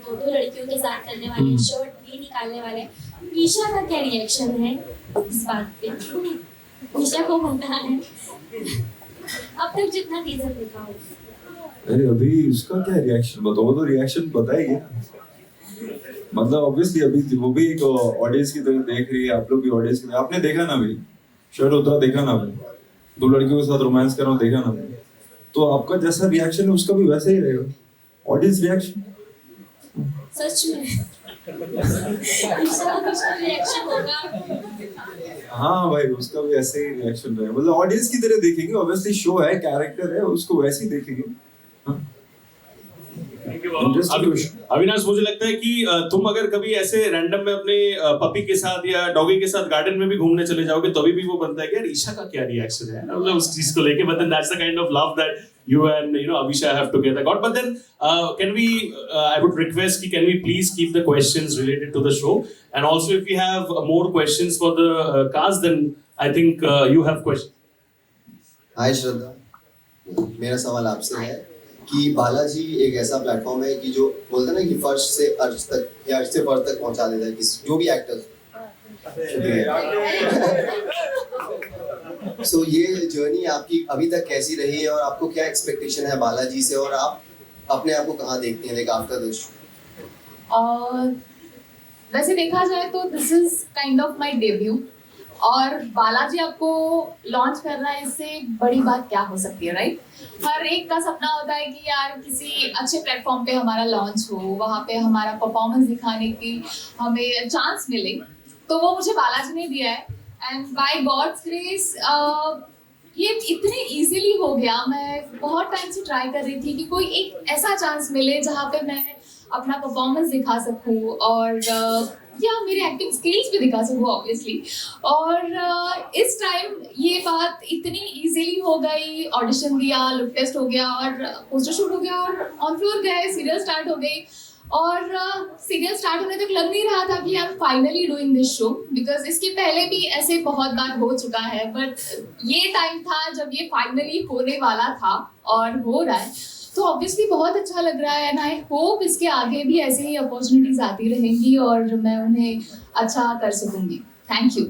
दो लड़कियों के साथ करने वाले, शर्ट भी निकालने वाले, ईशा का क्या रिएक्शन है इस बात पे? ईशा को पता है अब तक जितना टीजर देखा हो? अरे अभी उसका क्या रिएक्शन बताओ, वो तो रिएक्शन बताएगी। मतलब ऑब्वियसली अभी वो भी एक ऑडियंस की तरह देख रही है, आप लोग भी ऑडियंस की तरह। आपने देखा ना भाई, शर्ट उतरा देखा ना भाई, दो लड़कियों के साथ रोमांस कर रहा हूँ देखा ना भाई, तो आपका जैसा रिएक्शन है उसका भी वैसा ही रहेगा, ऑडियंस रिएक्शन। सच में ईशा का रिएक्शन होगा? हाँ भाई, उसका भी ऐसे ही रिएक्शन रहेगा, मतलब ऑडियंस की तरह देखेंगे। ऑब्वियसली शो है, कैरेक्टर है, उसको वैसे ही देखेंगे। अविनाश, मुझे लगता है कि तुम अगर कभी ऐसे रैंडम में अपने पपी के साथ या डॉगी के साथ गार्डन में भी घूमने चले जाओगे तो भी वो बनता है कि यार ईशा का क्या रिएक्शन है, मतलब उस चीज को लेके। But then that's the kind of love that you and Avisha have together got. But then can we I would request can we please keep the questions related to the show, and also if we have more questions for the cast, then I think you have questions. हाय श्रद्धा, मेरा सवाल आपसे है कि बालाजी एक ऐसा platform है कि जो बोलते हैं ना कि फर्श से अर्श तक या अर्श से फर्श तक पहुंचा देता है किसी जो भी एक्टर। सो ये जर्नी आपकी अभी तक कैसी रही है और आपको क्या एक्सपेक्टेशन है बालाजी से, और आप अपने आप को कहाँ देखते हैं लाइक आफ्टर दिस? वैसे देखा जाए तो this is kind of my debut, और बालाजी आपको लॉन्च कर रहा है, इससे बड़ी बात क्या हो सकती है, राइट? हर एक का सपना होता है कि यार किसी अच्छे प्लेटफॉर्म पे हमारा लॉन्च हो, वहाँ पे हमारा परफॉर्मेंस दिखाने की हमें चांस मिले, तो वो मुझे बालाजी ने दिया है। एंड बाय गॉड्स ग्रेस ये इतने इजीली हो गया। मैं बहुत टाइम से ट्राई कर रही थी कि कोई एक ऐसा चांस मिले जहाँ पे मैं अपना परफॉर्मेंस दिखा सकूँ और या मेरे एक्टिंग स्किल्स भी दिखा सकूँ ऑब्वियसली। और इस टाइम ये बात इतनी इजीली हो गई, ऑडिशन दिया, लुक टेस्ट हो गया और पोस्टर शूट हो गया और ऑन फ्लोर गए, सीरियल स्टार्ट हो गई। और सीरियल स्टार्ट होने तक लग नहीं रहा था कि I am finally doing this show, because इसके पहले भी ऐसे बहुत बार हो चुका है, बट ये टाइम था जब ये फाइनली होने वाला था और हो रहा है, तो ऑब्वियसली बहुत अच्छा लग रहा है। एंड आई होप इसके आगे भी ऐसे ही अपॉर्चुनिटीज आती रहेंगी और मैं उन्हें अच्छा कर सकूंगी। Thank you.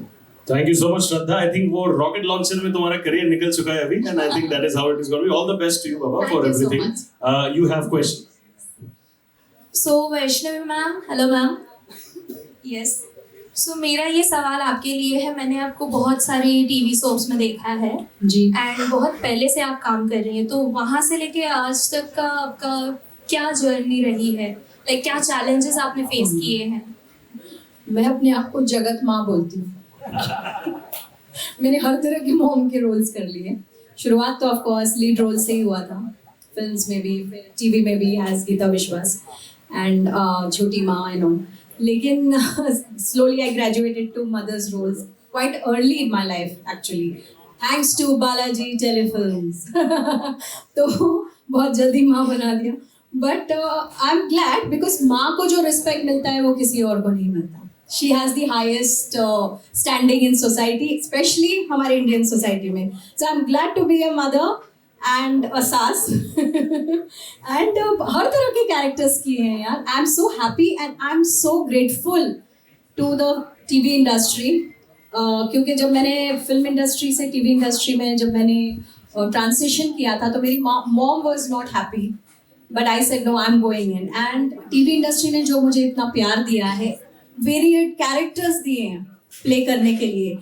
Thank you so much, Shraddha. I think वो rocket launcher में तुम्हारा career निकल चुका है अभी, and I think that is how it is going to be. All the best to you, Baba, for everything. You have questions. So Vaishnavi ma'am, hello ma'am. Yes. सो मेरा ये सवाल आपके लिए है, मैंने आपको बहुत सारी टीवी शोज में देखा है जी। एंड बहुत पहले से आप काम कर रही हैं, तो वहाँ से लेके आज तक का आपका क्या जर्नी रही है, लाइक क्या चैलेंजेस आपने फेस किए हैं? मैं अपने आप को जगत माँ बोलती हूँ। मैंने हर तरह के मॉम के रोल्स कर लिए। शुरुआत तो ऑफ कोर्स लीड रोल से ही हुआ था, फिल्म्स में भी, टीवी में भी एज गीता विश्वास एंड छोटी माँ एंड ऑल। लेकिन slowly I graduated to mother's roles quite early in my life actually, thanks to Balaji Telefilms. तो बहुत जल्दी माँ बना दिया, but I'm glad because माँ को जो respect मिलता है वो किसी और को नहीं मिलता. She has the highest standing in society, especially हमारे Indian society में. So I'm glad to be a mother and a sass. And हर तरह के characters किए हैं यार. I'm so happy and I'm so grateful to the TV industry. क्योंकि जब मैंने फिल्म इंडस्ट्री से टीवी इंडस्ट्री में जब मैंने ट्रांसिशन किया था तो मेरी mom was not happy, but I said no, I am going in. And TV industry ने जो मुझे इतना प्यार दिया है, वेरिएड कैरेक्टर्स दिए हैं प्ले करने के लिए,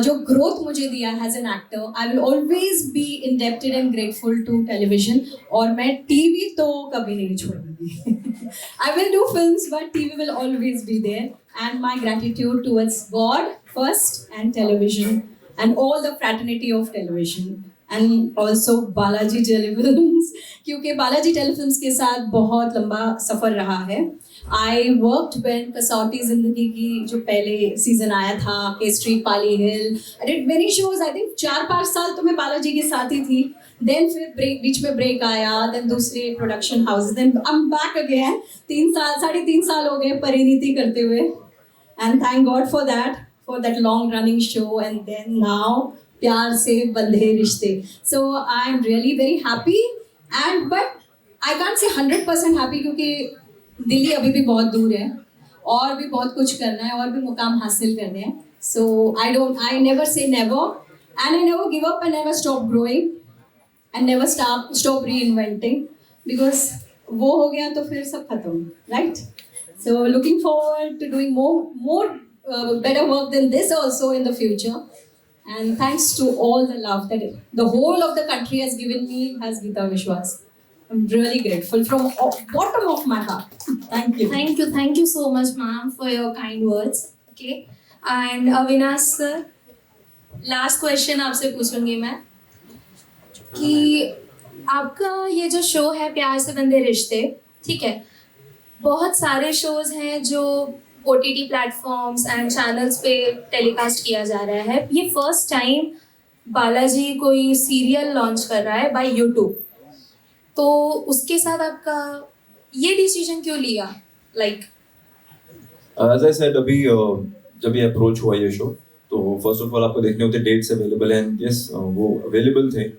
जो ग्रोथ मुझे दिया है as an actor, I will always be indebted and grateful to television. और मैं टीवी तो कभी नहीं छोड़ूंगी. I will do films but TV will always be there. And my gratitude towards God first and television and all the fraternity of television and also Balaji telefilms, क्योंकि Balaji telefilms के साथ बहुत लंबा सफ़र रहा है. आई वर्कड व्हेन कसौटी जिंदगी की जो पहले सीजन आया था, Kesari, Pali hill, I did many shows. I think 4-5 साल तो मैं बालाजी के साथ ही थी. देन फिर ब्रेक, बीच में ब्रेक आया, देन दूसरे production house, then I am back again. 3 साल हो गए परिणीति करते हुए, and thank God for that long running show. And then now प्यार से बंधे रिश्ते. So I am really very happy and but I can't say 100% happy, क्योंकि दिल्ली अभी भी बहुत दूर है और भी बहुत कुछ करना है और भी मुकाम हासिल करने हैं. So I never say never and I never give up and never stop growing and never stop reinventing, because वो हो गया तो फिर सब खत्म, right? So looking forward to doing more better work than this also in the future. And thanks to all the love that the whole of the country has given me as Geeta Vishwas. I'm really grateful from bottom of my heart. Thank you. Thank you so much, ma'am, for your kind words. Okay. And Avinash sir, last question आपसे पूछूंगी मैं कि आपका ये जो show है प्यार से बंधे रिश्ते, ठीक है, बहुत सारे शोज हैं जो OTT प्लेटफॉर्म्स एंड चैनल्स पे टेलीकास्ट किया जा रहा है. ये फर्स्ट टाइम बालाजी कोई सीरियल लॉन्च कर रहा है बाय यूट्यूब, तो उसके साथ आपका ये डिसीजन क्यों लिया? लाइक एज आई सेड, अभी जब ये अप्रोच हुआ ये शो, तो फर्स्ट ऑफ ऑल आपको देखने होते डेट्स अवेलेबल हैं. यस, वो अवेलेबल थे.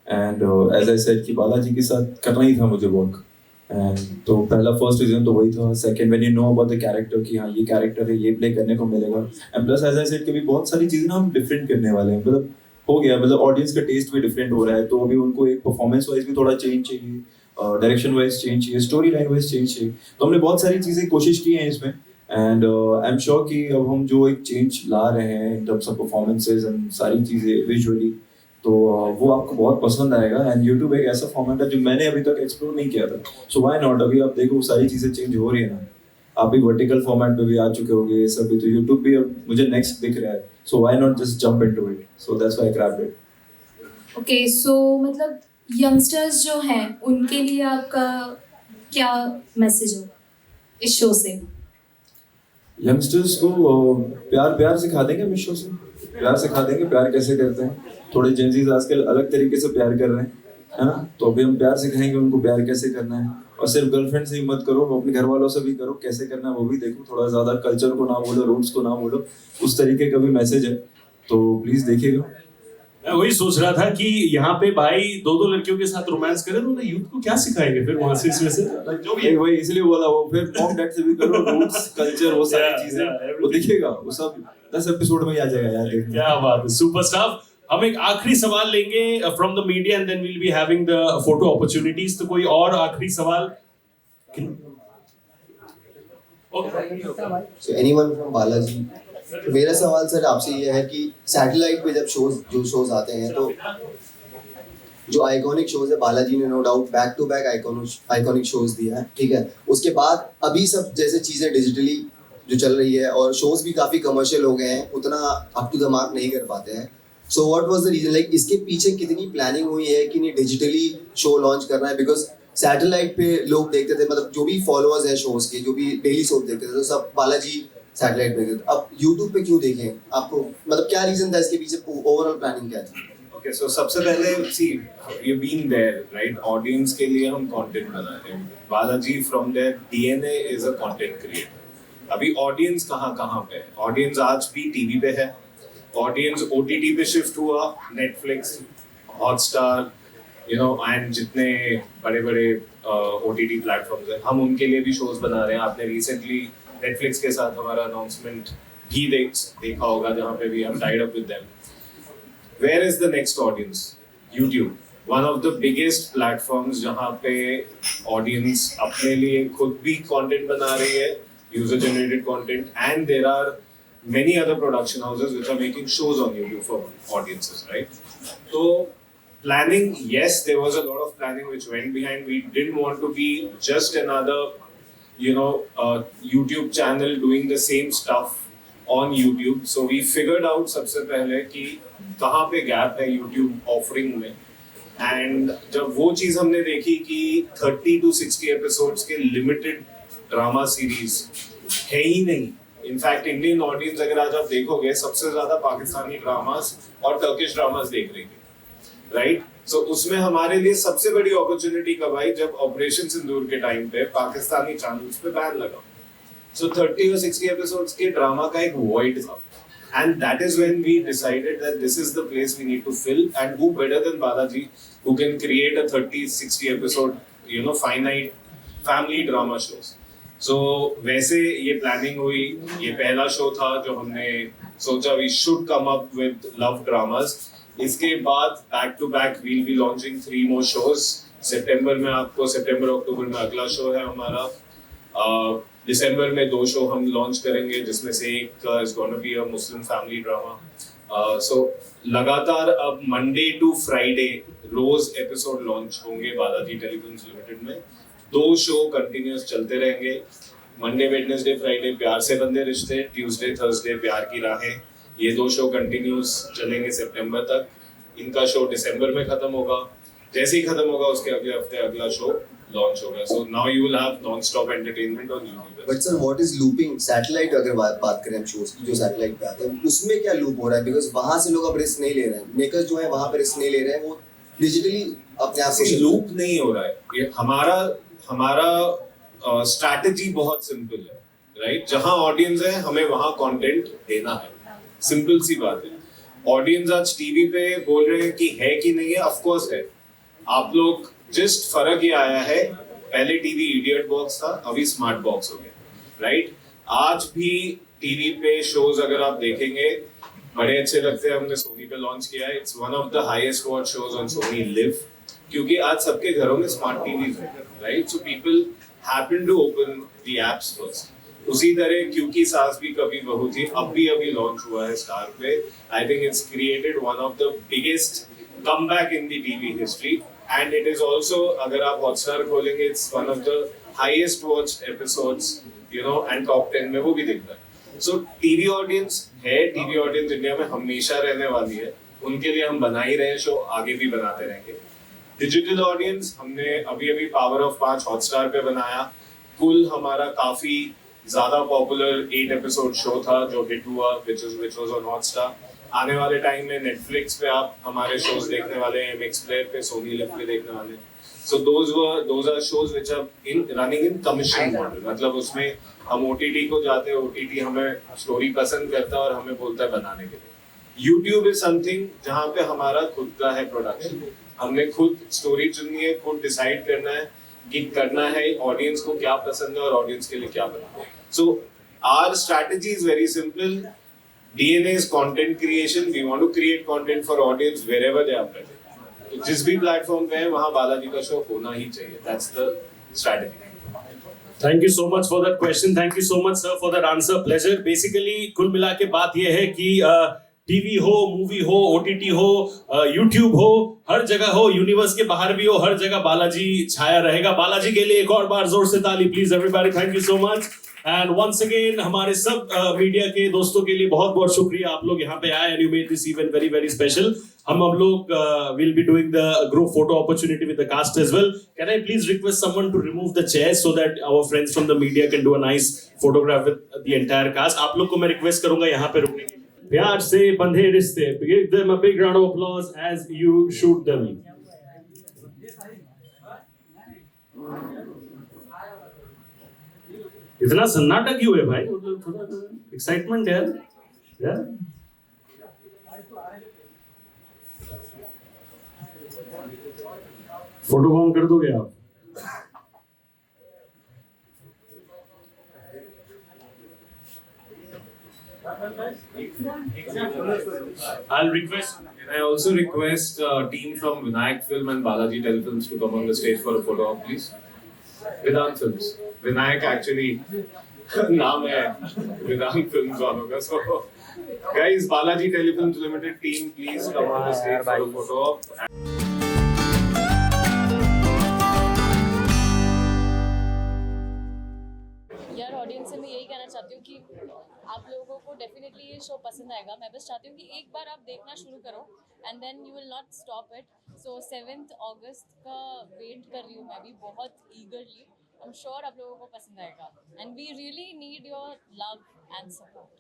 एंड एज आई सेड कि बालाजी के साथ करना ही था मुझे वर्क. एंड तो पहला फर्स्ट रीजन तो वही था. Second, when you know about the character कि हाँ ये कैरेक्टर है, ये प्ले करने को मिलेगा. And plus as I said कि भी बहुत सारी चीज़ें ना हम डिफरेंट करने वाले हैं. मतलब हो गया, मतलब ऑडियंस का टेस्ट भी डिफरेंट हो रहा है, तो अभी उनको एक परफॉर्मेंस वाइज भी थोड़ा चेंज चाहिए, डायरेक्शन वाइज चेंज चाहिए, स्टोरी लाइन वाइज चेंज चाहिए. तो हमने बहुत सारी चीज़ें कोशिश की हैं इसमें. एंड आई एम श्योर कि अब हम जो एक चेंज ला रहे हैं in terms of performances and सारी चीज़ें विजुअली, तो वो आपको बहुत पसंद आएगा. एंड यूट्यूब एक ऐसा फॉर्मेट है जो मैंने अभी तक एक्सप्लोर नहीं किया था. सो व्हाई नॉट? अभी आप देखो सारी चीज़ें चेंज हो रही है ना. आप भी वर्टिकल फॉर्मेट पे भी आ चुके होंगे, सब भी. तो यूट्यूब भी अब मुझे नेक्स्ट दिख रहा है. So why not just jump into it. So that's why I grabbed it. Okay, so मतलब यंगस्टर्स जो हैं उनके लिए आपका क्या मैसेज हो इस शो से? यंगस्टर्स को प्यार सिखा देंगे हम इस शो से. प्यार सिखा देंगे, प्यार कैसे करते हैं. थोड़े जेंजीज आजकल अलग तरीके से प्यार कर रहे हैं, है ना. तो अभी हम प्यार सिखाएंगे उनको, प्यार कैसे करना है. और सिर्फ गर्लफ्रेंड से ही मत करो, अपने घर वालों से भी करो. कैसे करना है वो भी देखो. थोड़ा ज़्यादा कल्चर को ना बोलो, रूट्स को ना बोलो. उस तरीके का भी मैसेज है, तो प्लीज़ देखिएगा. मैं वही सोच रहा था कि यहाँ पे भाई 2 लड़कियों के साथ रोमांस करे तो यूथ को क्या सिखाएंगे फिर वहाँ से, इसमें से जो भी है. वही इसलिए बोला, वो फिर मॉम डैड से भी करो, रूट्स, कल्चर, वो सारी चीजें वो दिखेगा. वो सब 10 एपिसोड में ही आ जाएगा यार. क्या बात है, सुपर स्टाफ. हम एक आखिरी सवाल लेंगे from the media and then we will be having the photo opportunities. तो कोई और आखिरी सवाल? So anyone from Balaji तो मेरा सवाल सर आपसे ये है कि सैटेलाइट पे जब शोज आते हैं तो जो आइकॉनिक शोज है, बालाजी ने no doubt back to back iconic shows दिया है, ठीक है। उसके बाद अभी सब जैसे चीज़ें डिजिटली जो चल रही है और शोज भी काफ़ी कमर्शियल हो गए हैं, उतना अप टू द मार्क नहीं कर पाते हैं। So what was the reason, like इसके पीछे कितनी प्लानिंग हुई है कि नहीं डिजिटली शो लॉन्च करना है? बिकॉज सैटेलाइट पे लोग देखते थे, मतलब जो भी फॉलोअर्स हैं शोज के, जो भी डेली शो देखते थे, तो सब बालाजी सैटेलाइट पे देखते। अब यूट्यूब पे क्यों देखें आपको, मतलब क्या रीजन था इसके पीछे, ओवरऑल प्लानिंग क्या थी? Okay, so सबसे पहले see, we've been there, right? Audience के लिए हम content बना रहे हैं. Balaji from their DNA is a content creator. अभी audience कहाँ पे है? Audience आज भी TV पे है. Audience OTT पे shift हुआ, Netflix, Hotstar, you know, and जितने बड़े OTT platforms हैं, हम उनके लिए भी shows बना रहे हैं. आपने recently Netflix के साथ हमारा announcement भी देखा होगा, जहाँ पे भी हम tied up with them. Where is the next audience? YouTube. One of the biggest platforms जहाँ पे audience अपने लिए खुद भी content बना रही है, user generated content, and there are many other production houses which are making shows on YouTube for audiences, right? So planning, yes, there was a lot of planning which went behind. We didn't want to be just another, you know, YouTube channel doing the same stuff on YouTube. So we figured out सबसे पहले कि कहाँ पे gap है YouTube offering में, and जब वो चीज़ हमने देखी कि 30 to 60 एपिसोड्स के लिमिटेड ड्रामा सीरीज है ही नहीं. इनफैक्ट इंडियन ऑडियंस अगर आज आप देखोगे सबसे ज़्यादा पाकिस्तानी ड्रामास और टर्किश ड्रामास देख रही है, राइट? सो उसमें हमारे लिए सबसे बड़ी अपॉर्चुनिटी कब आई, जब ऑपरेशन सिंदूर के टाइम पे पाकिस्तानी चैनल्स पे बैन लगा. So 30 or 60 episodes के ड्रामा का एक void था, and that is when we decided that this is the place we need to fill, and who better than Balaji who can create a 30-60 episode, you know, finite family drama shows. So वैसे ये planning हुई, ये पहला show था जो हमने सोचा we should come up with love dramas. इसके बाद back to back we'll be launching 3 more shows. सितंबर अक्टूबर में अगला शो है हमारा. दिसंबर में 2 शो हम लॉन्च करेंगे, जिसमें से एक is gonna be a Muslim family drama. So लगातार अब मंडे टू फ्राइडे रोज एपिसोड लॉन्च होंगे बालाजी टेलीफिल्म्स लिमिटेड में. 2 शो कंटिन्यूस चलते रहेंगे. मंडे वेडनेसडे फ्राइडे प्यार से बंधे रिश्ते, ट्यूसडे थर्सडे प्यार की राहें. ये 2 शो कंटिन्यूस चलेंगे सितंबर तक. इनका शो दिसंबर में खत्म होगा. जैसे ही खत्म होगा उसके अगले हफ्ते अगला शो लॉन्च होगा. So now you will have non stop entertainment on YouTube. But sir what is looping? Satellite अगर बात करें हम शोज की जो सैटेलाइट पे आते हैं, उसमें क्या लूप हो रहा है? बिकॉज वहां से लोग अब रिस्क नहीं ले रहे हैं, मेकर्स जो है वहां पे रिस्क नहीं ले रहे हैं, वो डिजिटली अपने आप से लूप नहीं हो रहा है. ये हमारा स्ट्रैटेजी बहुत सिंपल है, राइट? जहां ऑडियंस है हमें वहां कंटेंट देना है. सिंपल सी बात है. ऑडियंस आज टीवी पे बोल रहे हैं कि है कि नहीं है, ऑफ कोर्स है. आप लोग जस्ट फर्क ये आया है, पहले टीवी इडियट बॉक्स था, अभी स्मार्ट बॉक्स हो गया, राइट? आज भी टीवी पे शोज अगर आप देखेंगे बड़े अच्छे लगते हैं. हमने सोनी पे लॉन्च किया है. It's one of the highest watch shows on Sony LIV, क्योंकि आज सबके घरों में स्मार्ट टीवीज हैं, right? So people happen to open the apps first. उसी तरह क्योंकि सास भी कभी बहू थी अभी लॉन्च हुआ है स्टार पे. I think it's created one of the biggest comeback in the TV history. And it is also, अगर आप Hotstar खोलेंगे, it's one of the highest watched episodes, you know, and top 10 में वो भी दिखता है. So TV audience है, TV audience India में हमेशा रहने वाली है. उनके लिए हम बना ही रहे हैं शो, आगे भी बनाते रहेंगे. डिजिटल ऑडियंस हमने अभी पावर ऑफ 5 Hotstar पे बनाया. कुल हमारा काफी ज्यादा पॉपुलर 8 एपिसोड शो था जो हिट हुआ, which was on Hotstar. आने वाले टाइम में नेटफ्लिक्स पे आप हमारे शोज देखने वाले हैं, MX प्लेयर पे, सोनी लिव पे देखने वाले हैं. सो those are shows which are running in commission model. मतलब उसमें हम OTT को जाते हैं, OTT हमें स्टोरी पसंद करता है और हमें बोलता है बनाने के लिए. YouTube is something जहाँ पे हमारा खुद का है प्रोडक्शन. हमने खुद स्टोरी चुननी है, खुद डिसाइड करना है कि करना है ऑडियंस को क्या पसंद है और ऑडियंस के लिए क्या बनाना है. So our strategy is very simple. DNA is content creation. We want to create content for audience wherever they are present. तो जिस भी प्लेटफॉर्म पे है वहाँ बालाजी का शो होना ही चाहिए. That's the strategy. Thank you so much for that question. Thank you so much, sir, for that answer. Pleasure. Basically, कुल मिला के बात ये है कि टीवी हो, मूवी हो, OTT हो, YouTube हो, हर जगह हो, यूनिवर्स के बाहर भी हो, हर जगह बालाजी छाया रहेगा. बालाजी के लिए एक और बार जोर से ताली, please everybody. Thank you so much. And once again हमारे सब मीडिया के दोस्तों के लिए बहुत बहुत शुक्रिया, आप लोग यहाँ पे आए and you made this event very very special. हम लोग will be doing the group photo opportunity with the cast as well. Can I please request someone to remove the chairs so that our friends from the media can do a nice photograph with the entire cast. आप लोग को मैं request करूंगा यहाँ पे रुकने की. प्यार से बंधे रिश्ते, give them a big round of applause as you shoot them. इतना सन्नाटा क्यों है भाई? थोड़ा एक्साइटमेंट है यार. फोटो कॉम कर दोगे आप? I'll request. I also request team from Vinayak Film and Balaji Telefilms to come on the stage for a photo op, please. Vedant Films. Vinayak actually नाम है Vedant Films वालों का. So guys, Balaji Telefilms Limited team, please come on the stage for a photo op. यार audience से मैं यही कहना चाहती हूँ कि आप लोगों को डेफिनेटली ये शो पसंद आएगा. मैं बस चाहती हूँ कि एक बार आप देखना शुरू करो and then you will not stop it. So 7 अगस्त का वेट कर रही हूँ मैं भी बहुत ईगरली. आई एम श्योर आप लोगों को पसंद आएगा and we really need your love and support.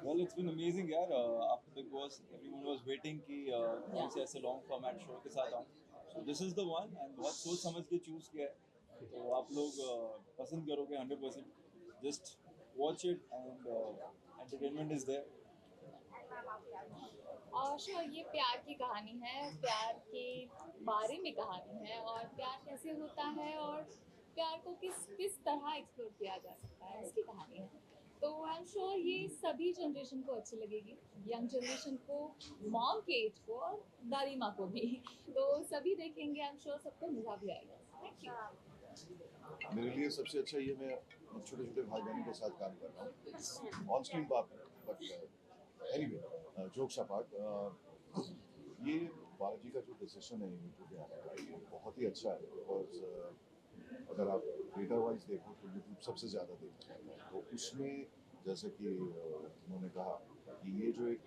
Well, it's been amazing यार. After Big Boss, everyone was waiting कि कैसे ऐसे लॉन्ग फॉर्मेट शो के साथ आऊँ. So this is the one and बहुत सोच समझ के चूज किया है. तो आप लोग पसंद करोगे 100%. Just watch it and entertainment is there. और शो ये प्यार की कहानी है, प्यार के बारे में कहानी है और प्यार कैसे होता है और प्यार को किस तरह एक्सप्लोर किया जा सकता है इसकी कहानी है. तो आई एम श्योर ये सभी जनरेशन को अच्छी लगेगी, यंग जनरेशन को, मॉम के एज को और दादी माँ को भी. तो सभी देखेंगे, आई एम श्योर सबको मजा भी आएगा. Thank you. मेरे लिए सबसे अच्छा ये मैं छोटे छोटे भाई बहनों के साथ काम कर रहा हूँ. ऑन स्क्रीन बात है बट एनीवे जोक्स अपार्ट, ये बालाजी का जो डिसीजन है यूट्यूब पे आने का ये बहुत ही अच्छा है. बिकॉज अगर आप डेटा वाइज देखो तो यूट्यूब सबसे ज़्यादा देखा जाता है. तो उसमें जैसे कि उन्होंने कहा कि ये जो एक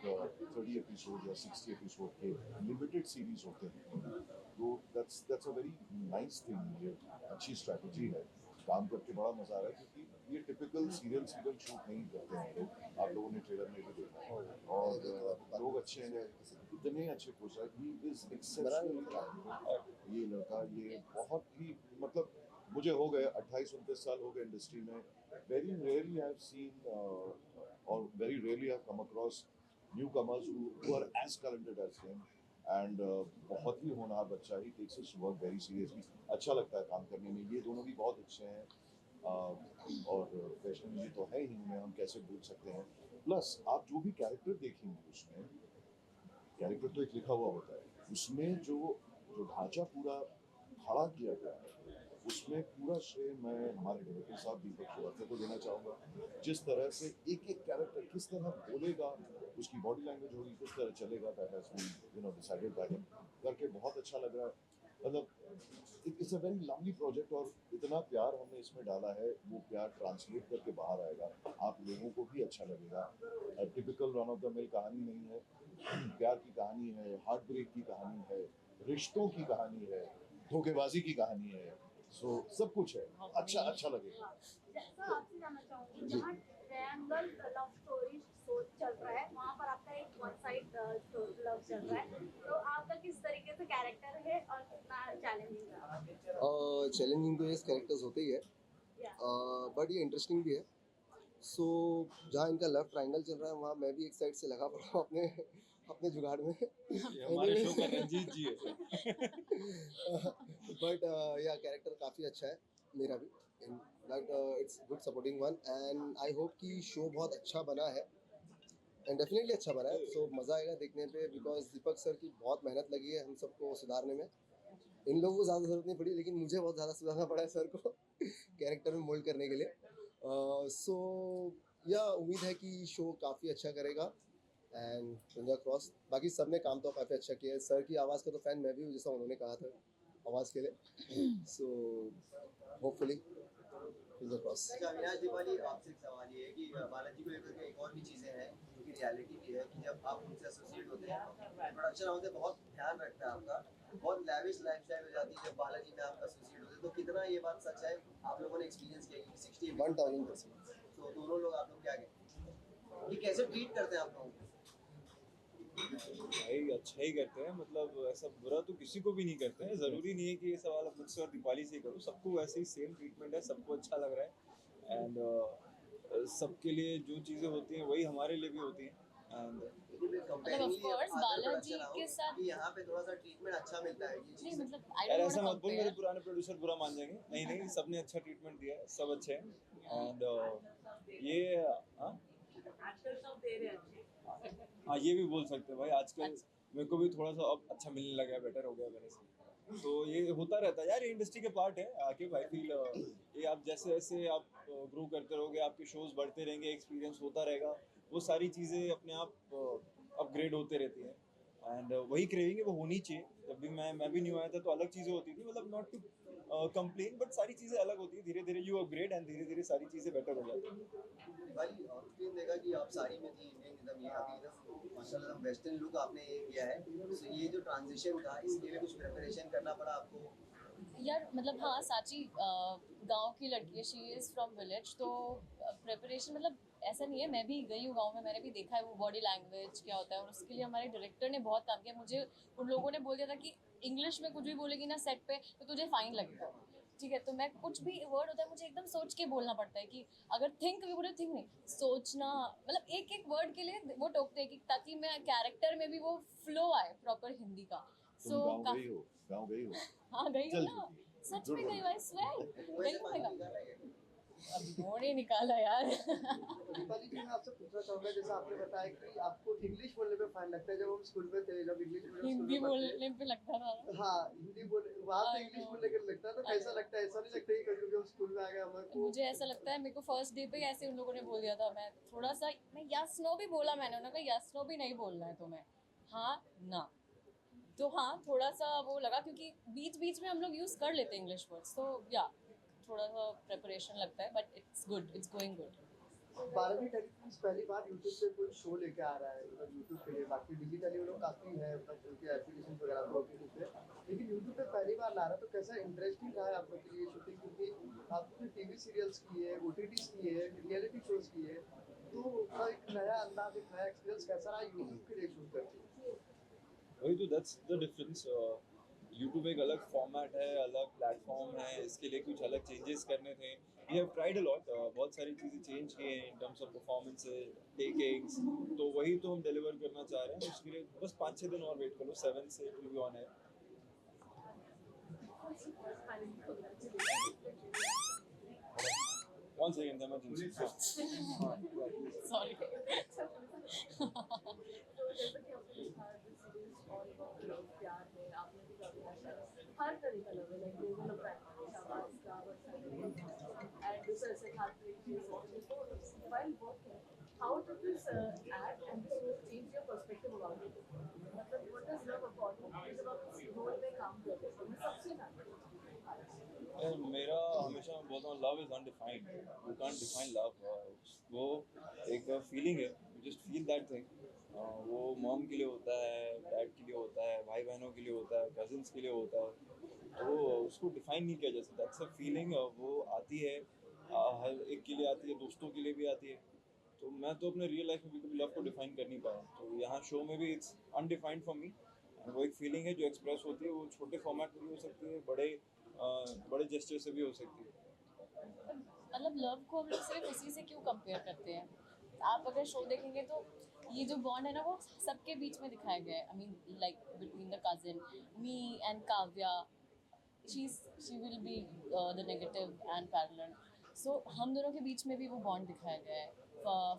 30 एपिसोड या 60 एपिसोड के लिमिटेड सीरीज होते हैं तो that's a very nice thing. ये अच्छी स्ट्रैटेजी है. काम करके बड़ा मजा आ रहा है क्योंकि ये टिपिकल सीरियल शूट नहीं करते हैं लोग. आप लोगों ने ट्रेलर में भी देखा है और लोग अच्छे हैं, इतने अच्छे कोच है. He is exceptional. ये लड़का ये बहुत ही मतलब मुझे हो गए 28-29 साल हो गए इंडस्ट्री में. Very rarely I have seen और very rarely I have come across newcomers who are as talented as him. And बहुत ही होनहार बच्चा. He takes his work very seriously. अच्छा लगता है काम करने में. ये दोनों भी बहुत अच्छे हैं और वैष्णवी जी तो है ही, उन्हें हम कैसे भूल सकते हैं. प्लस आप जो भी कैरेक्टर देखेंगे उसमें कैरेक्टर तो एक लिखा हुआ होता है. उसमें जो ढांचा पूरा खड़ा किया गया है उसमें पूरा श्रेय मैं हमारे डायरेक्टर साहब दीपक श्रीवास्तव को देना चाहूँगा. जिस तरह से एक एक कैरेक्टर किस तरह बोलेगा, उसकी बॉडी लैंग्वेज होगी, किस तरह चलेगा, that has been decided by him. करके बहुत अच्छा लग रहा है. मतलब it's a very lovely project और इतना प्यार हमने इसमें डाला है. वो प्यार ट्रांसलेट करके बाहर आएगा, आप लोगों को भी अच्छा लगेगा. Typical run of the mill कहानी नहीं है. प्यार की कहानी है, हार्ट ब्रेक की कहानी है, रिश्तों की कहानी है, धोखेबाजी की कहानी है. सो सब कुछ है. अच्छा लगेगा. आपसे जानना चाहूँगी, जहाँ ट्रायंगल लव स्टोरी चल रहा है वहाँ पर आपका एक वन साइड लव चल रहा है, तो आपका किस तरीके से कैरेक्टर है और कितना चैलेंजिंग है? चैलेंजिंग तो ये कैरेक्टर्स होते ही है बट ये इंटरेस्टिंग भी है. सो जहाँ इनका लव ट्रायंगल चल रहा है वहाँ मैं भी एक साइड से लगा पड़ा हूँ अपने जुगाड़ में. हमारे शो का रंजीत जी है. बट या कैरेक्टर काफ़ी अच्छा है मेरा भी. It's good supporting one and I hope कि शो बहुत अच्छा बना है एंड डेफिनेटली अच्छा बना है. सो मज़ा आएगा देखने पे बिकॉज दीपक सर की बहुत मेहनत लगी है हम सबको सुधारने में. इन लोगों को ज़्यादा ज़रूरत नहीं पड़ी लेकिन मुझे बहुत ज़्यादा सुधारना पड़ा है सर को. कैरेक्टर में मोल्ड करने के लिए। सो या उम्मीद है कि शो काफ़ी अच्छा करेगा एंड फिंगर क्रॉस। बाकी सब ने काम तो काफ़ी अच्छा किया है। सर की आवाज़ का तो फैन मैं भी हूँ, जैसा उन्होंने कहा था आवाज़ के लिए। So hopefully finger cross. अच्छा अविनाश दिवाली, आपसे एक सवाल ये है कि बालाजी को लेकर के एक और भी चीज़ें हैं जो कि रियलिटी भी है कि जब आप उनसे एसोसिएट होते हैं प्रोडक्शन हाउस से बहुत ध्यान रखता है आपका, बहुत लैविश लाइफस्टाइल हो जाती है जब बालाजी में आप एसोसिएट होते हैं, तो कितना ये बात सच है आप लोगों ने एक्सपीरियंस किया कि 1000%। तो दोनों लोग आप लोग क्या कहते ये कैसे ट्रीट करते हैं आप लोगों को? भाई अच्छा ही करते हैं, मतलब ऐसा बुरा तो किसी को भी नहीं करते हैं। ज़रूरी नहीं है कि ये सवाल आप मुझसे और दीपाली से ही करो, सबको वैसे ही सेम ट्रीटमेंट है, सबको अच्छा लग रहा है। एंड सबके लिए जो चीज़ें होती हैं वही हमारे लिए भी होती हैं। एंड मतलब ऑफ कोर्स बालाजी के साथ यहाँ पे थोड़ा सा ट्रीटमेंट अच्छा मिलता है ये नहीं, चीज़। मतलब यार ऐसा मत बोल, मेरे पुराने प्रोड्यूसर बुरा मान जाएंगे। नहीं नहीं, सबने अच्छा ट्रीटमेंट दिया है, सब अच्छे हैं। एंड ये हाँ ये भी बोल सकते हैं भाई, आजकल मेरे को भी थोड़ा सा अब अच्छा मिलने लगा है, बेटर हो गया मेरे से। तो ये होता रहता है यार, ये इंडस्ट्री के पार्ट है। आके भाई फील ये आप जैसे जैसे आप ग्रो करते रहोगे, आपके शोज बढ़ते रहेंगे, एक्सपीरियंस होता रहेगा, वो सारी चीज़ें अपने आप अपग्रेड होते रहती हैं। एंड वही क्रेविंग है, वो होनी चाहिए। जब भी मैं भी न्यू आया था तो अलग चीज़ें होती थी, मतलब नॉट टू कंप्लेन, बट सारी चीज़ें अलग होती है। धीरे धीरे यू अपग्रेड एंड धीरे धीरे सारी चीज़ें बेटर हो जाती हैं। भाई रूटीन देखा कि आप साड़ी में थी, इंडियन एकदम ये अभी एकदम माशाल्लाह वेस्टर्न लुक आपने ये किया है, तो ये जो ट्रांजिशन था इसके लिए कुछ प्रिपरेशन करना पड़ा आपको? यार मतलब हाँ, साची गांव की लड़की है, शी इज़ फ्रॉम विलेज, तो प्रिपरेशन मतलब ऐसा नहीं है, मैं भी गई हूँ गांव में, मैंने भी देखा है वो बॉडी लैंग्वेज क्या होता है, और उसके लिए हमारे डायरेक्टर ने बहुत काम किया। मुझे उन लोगों ने बोल दिया था कि इंग्लिश में कुछ भी बोलेगी ना सेट पे तो तुझे फाइन लगेगा, ठीक है। तो मैं कुछ भी वर्ड होता है मुझे एकदम सोच के बोलना पड़ता है कि अगर थिंक भी बोले, थिंक नहीं, सोचना, मतलब एक एक वर्ड के लिए वो टोकते हैं कि ताकि मैं कैरेक्टर में भी वो फ्लो आए प्रॉपर हिंदी का। तुम गाँव गई हो? हाँ गई हूँ ना, सच में गई भाई, स्वेर गई हूँ मैं। अभी मोड़ ही निकाला यार। दीपाली जी, मैं आपसे पूछना चाहूंगा, जैसा आपने बताया कि आपको इंग्लिश बोलने पे फाइन लगता है, जब हम स्कूल में थे, जब इंग्लिश हिंदी बोलने पे लगता था। हाँ हिंदी बोल, वहाँ पे इंग्लिश बोलने के लगता है, तो कैसा लगता है? ऐसा नहीं लगता कि कभी हम स्कूल में आ गए हमारे को? मुझे ऐसा लगता है, मेरे को फर्स्ट डे पे ऐसे उन लोगों ने बोल दिया था, मैं थोड़ा सा मैं यस नो भी बोला, मैंने उन्होंने कहा यस नो भी नहीं बोलना है तुम्हें, हाँ ना। तो हाँ थोड़ा सा वो लगा, क्योंकि बीच बीच में हम लोग यूज़ कर लेते हैं इंग्लिश वर्ड्स, तो या थोड़ा सा प्रिपरेशन लगता है, but it's good, it's going good. Balaji telefilms पहली बार यूट्यूब पे कोई शो लेके आ रहा है, मतलब यूट्यूब पे लिए, बाकी डिजिटली वो लोग काफ़ी है उनके एप्लीकेशन वगैरह पे ओटीटी पे, लेकिन यूट्यूब पे पहली बार ला रहा है, तो कैसा इंटरेस्टिंग रहा है आप लोग के लिए शूटिंग? क्योंकि आपने टीवी सीरियल्स की है, ओटीटीज की है, रियलिटी शोज की है, तो उसका एक नया अंदाज, एक नया एक्सपीरियंस कैसा रहा यूट्यूब के लिए शूट करके? वही तो, दैट्स द डिफरेंस। यूट्यूब एक अलग फॉर्मेट है, अलग प्लेटफॉर्म है, इसके लिए कुछ अलग चेंजेस करने थे। We have tried a lot, बहुत सारी चीज़ें चेंज की हैं in terms of performances, takings, तो वही तो हम डिलीवर करना चाह रहे हैं। उसके लिए बस 5-6 दिन और वेट करो, 7 से it will be on air. One second, emergency. Sorry. हर तरह का लव है, लाइक लोगों का शाबाश का एंड दूसरे से खाते हैं while working, how did this act and this role change your perspective about it? मतलब what does love about it? जब आप इस रोल में काम करते हो, मैं सबसे जानती यार मेरा हमेशा मैं बोलता हूँ, love is undefined, you can't define love. वो एक फीलिंग है, you just feel that thing. वो मॉम के लिए होता है, डैड के लिए होता है, भाई बहनों के लिए होता है, कजिन्स के लिए होता है, तो उसको डिफाइन नहीं किया जा सकता। दैट्स अ फीलिंग, वो आती है, हर एक के लिए आती है, दोस्तों के लिए भी आती है। तो मैं तो अपने रियल लाइफ में भी कभी लव को डिफाइन कर नहीं पाया, तो यहाँ शो में भी इट्स अनडिफाइंड फॉर मी। वो एक फीलिंग है जो एक्सप्रेस होती है, वो छोटे फॉर्मेट में भी हो सकती है, बड़े जेस्चर से भी हो सकती है। मतलब लव को हम लोग सिर्फ उसी से क्यों कंपेयर करते हैं? आप अगर शो देखेंगे तो ये जो बॉन्ड है ना, वो सबके बीच में दिखाया गया है। I mean like between the cousin, me and Kavya, she will be the negative and parallel, so हम दोनों के बीच में भी वो बॉन्ड दिखाया गया है।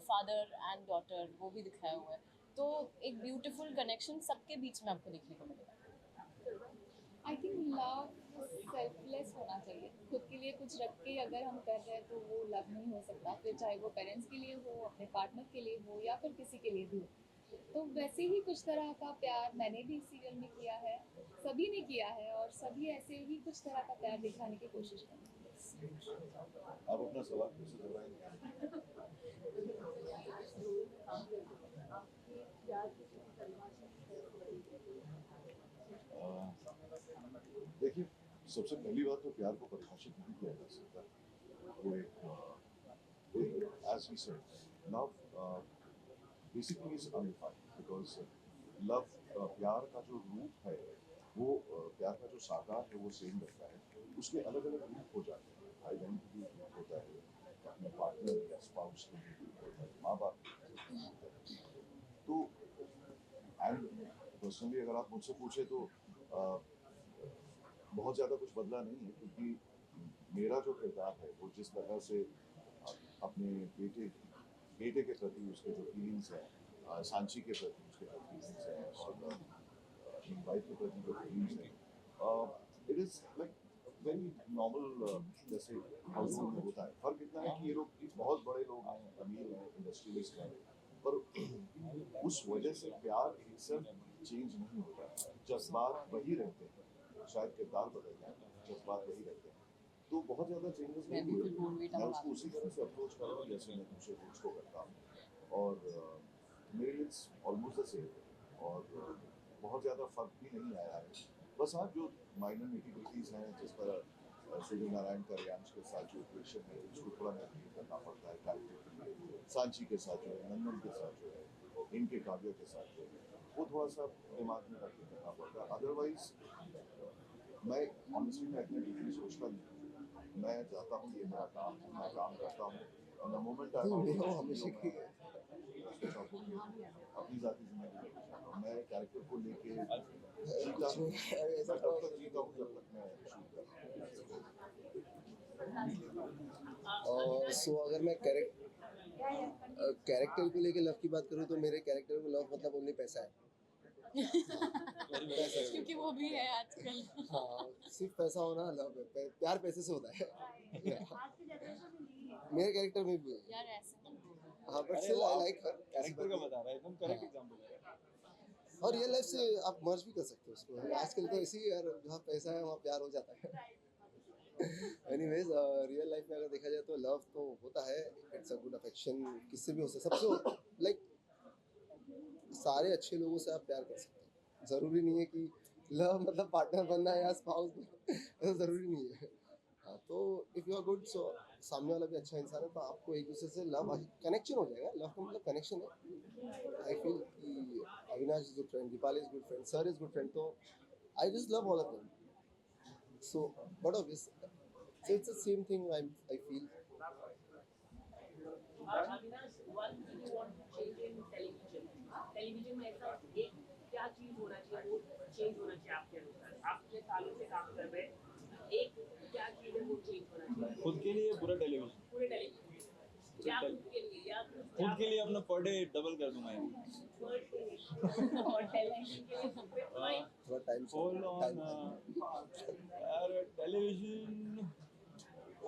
फादर एंड डॉटर वो भी दिखाया हुआ है, तो एक ब्यूटीफुल कनेक्शन सबके बीच में आपको देखने को मिलेगा। I think love सेल्फलेस होना चाहिए। खुद के लिए कुछ रख के अगर हम कर रहे हैं तो वो लव नहीं हो सकता, फिर चाहे वो पेरेंट्स के लिए हो, अपने पार्टनर के लिए हो या फिर किसी के लिए भी हो। तो वैसे ही कुछ तरह का प्यार मैंने भी सीरियल में किया है, सभी ने किया है, और सभी ऐसे ही कुछ तरह का प्यार दिखाने की कोशिश करेंगे। आप अपना सवाल कैसे दोहराएंगे? देखिए, सबसे पहली बात तो प्यार को परिभाषित नहीं किया जा सकता। वो एक as we said, love basically is undefined because love प्यार का जो रूप है वो प्यार का जो साकार है वो सेम रहता है, उसके अलग अलग रूप हो जाते हैं। भाई बहन के लिए रूप होता है, अपने पार्टनर या स्पाउस के लिए रूप होता है, माँ बाप के लिए रूप होता है। तो एंड पर्सनली अगर आप मुझसे पूछे तो बहुत ज़्यादा कुछ बदला नहीं है, क्योंकि मेरा जो किरदार है वो जिस तरह से अपने बेटे के प्रति उसके जो फीलिंग्स हैं, सांची के प्रति उसके जो फीलिंग्स हैं, और अपनी वाइफ के प्रति जो फीलिंग्स हैं, it is like very normal, जैसे हाउस होल्ड में होता है। फर्क इतना है कि ये लोग बहुत बड़े लोग हैं, अमीर हैं, इंडस्ट्रियलिस्ट हैं, पर उस वजह से प्यार सिर्फ चेंज नहीं होता, जज्बात वही रहते हैं, शायद किरदार बदल जाए, जज्बात वही रहते हैं। तो बहुत ज़्यादा चेंजेस नहीं हुए। मैं उसको उसी तरह से अप्रोच कर रहा हूँ जैसे मैं दूसरे रोल्स को करता हूँ, और मेरे लिए ऑलमोस्ट द सेम, और बहुत ज़्यादा फ़र्क भी नहीं आया है। बस हाँ, जो माइनर निटी-ग्रिटीज़ हैं, जिस तरह सूर्य नारायण का रियांश के साथ जो इक्वेशन है उसको थोड़ा मेंटेन करना पड़ता है कैरेक्टर के लिए, सांची के साथ जो है, नंदन के साथ जो है, इनके काव्य के साथ जो है, वो थोड़ा सा दिमाग में रख के करना पड़ता है। अदरवाइज मैं ऑनेस्टली मैं इतना डीपली सोचता नहीं, मैं जाता हूँ, ये मेरा काम है, मैं काम करता हूँ, और द मोमेंट आई अपनी जाती जिंदगी में जाता हूँ। मैं कैरेक्टर को लेके जीता हूँ, मैं तब तक जीता हूँ जब तक मैं शूट करता हूँ। सो अगर मैं कैरेक्टर को लेके लव की बात करूँ तो मेरे कैरेक्टर को लव मतलब ओनली पैसा है। क्योंकि वो भी है आजकल। हाँ, सिर्फ पैसा होना लव है, प्यार पैसे से होता है। मेरे कैरेक्टर में भी यार ऐसा हाँ, but still I like character का बता रहा है, एकदम करेक्ट एग्जांपल है। और रियल लाइफ से आप मर्ज भी कर सकते हो उसको। आजकल तो ऐसे ही यार, जहाँ पैसा है वहाँ प्यार हो जाता है। एनीवेज, रियल लाइफ में अगर देखा जाए तो लव तो होता है, इट्स अ गुड अफेक्शन, किससे भी हो सकता है, सबसे लाइक सारे अच्छे लोगों से आप प्यार कर सकते हैं। ज़रूरी नहीं है कि लव मतलब पार्टनर बनना है या स्पाउस, ऐसा ज़रूरी नहीं है। हाँ, तो इफ़ यू आर गुड, सो सामने वाला भी अच्छा इंसान है, तो आपको एक दूसरे से लव कनेक्शन हो जाएगा। लव का मतलब कनेक्शन है। आई फील कि Avinash is good friend, Deepali is good friend, sir is good friend, तो I just love all of them. So but obvious, so it's the same thing I feel. Avinash, one thing you want to change in television. Television में ऐसा एक क्या चीज होना चाहिए, वो change होना चाहिए आपके अनुसार? आप इतने सालों से काम कर रहे हैं, एक क्या चीज है वो चेंज होना चाहिए? खुद के लिए पूरा टेलीविजन, पूरे टेलीविजन या खुद के लिए, या खुद के लिए अपना पर डे डबल कर दूंगा यार। और टेलीविजन के लिए थोड़ा टाइम होल्ड ऑन यार, टेलीविजन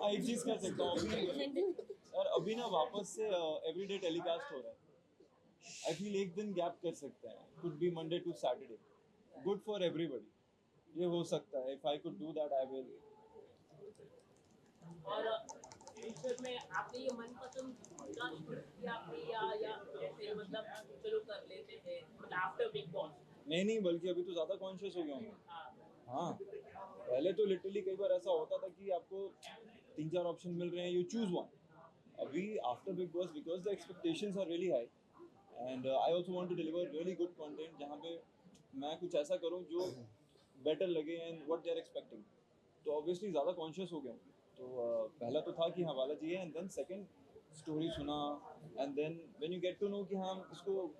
एक चीज कर सकता हूँ अभी यार, अभी ना वापस से एवरीडे टेलीकास्ट हो रहा है। आई फील एक दिन गैप कर सकते हैं, could be Monday to Saturday, good for everybody, ये हो सकता है। If I could do that I will. और फ्यूचर में आपने ये मनपसंद का शुरू किया आपने, या ऐसे मतलब चलो कर लेते हैं, मतलब आफ्टर बिग बॉस? नहीं, बल्कि अभी तो ज्यादा कॉन्शियस हो गया हूँ। हाँ, पहले तो लिटरली कई बार ऐसा होता था कि आपको 3-4 ऑप्शन मिल रहे हैं, यू चूज वन। अभी after Bigg Boss, because the expectations are really high and I also want to deliver really good content, जहाँ पे मैं कुछ ऐसा करूँ जो बेटर लगे and what they are expecting. तो ऑब्वियसली ज़्यादा कॉन्शियस हो गया हूँ। तो पहला तो था कि हाँ बालाजी है, एंड देन सेकंड स्टोरी सुना, and then when you get to know कि हाँ हम इसको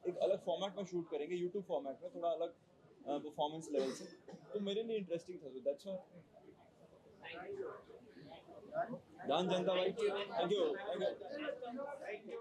एक अलग फॉर्मेट में शूट करेंगे, यूट्यूब फॉर्मेट में, थोड़ा अलग परफॉर्मेंस लेवल से, तो मेरे लिए इंटरेस्टिंग था। सो दैट्स व्हाई। जान जनता भाई, थैंक यू।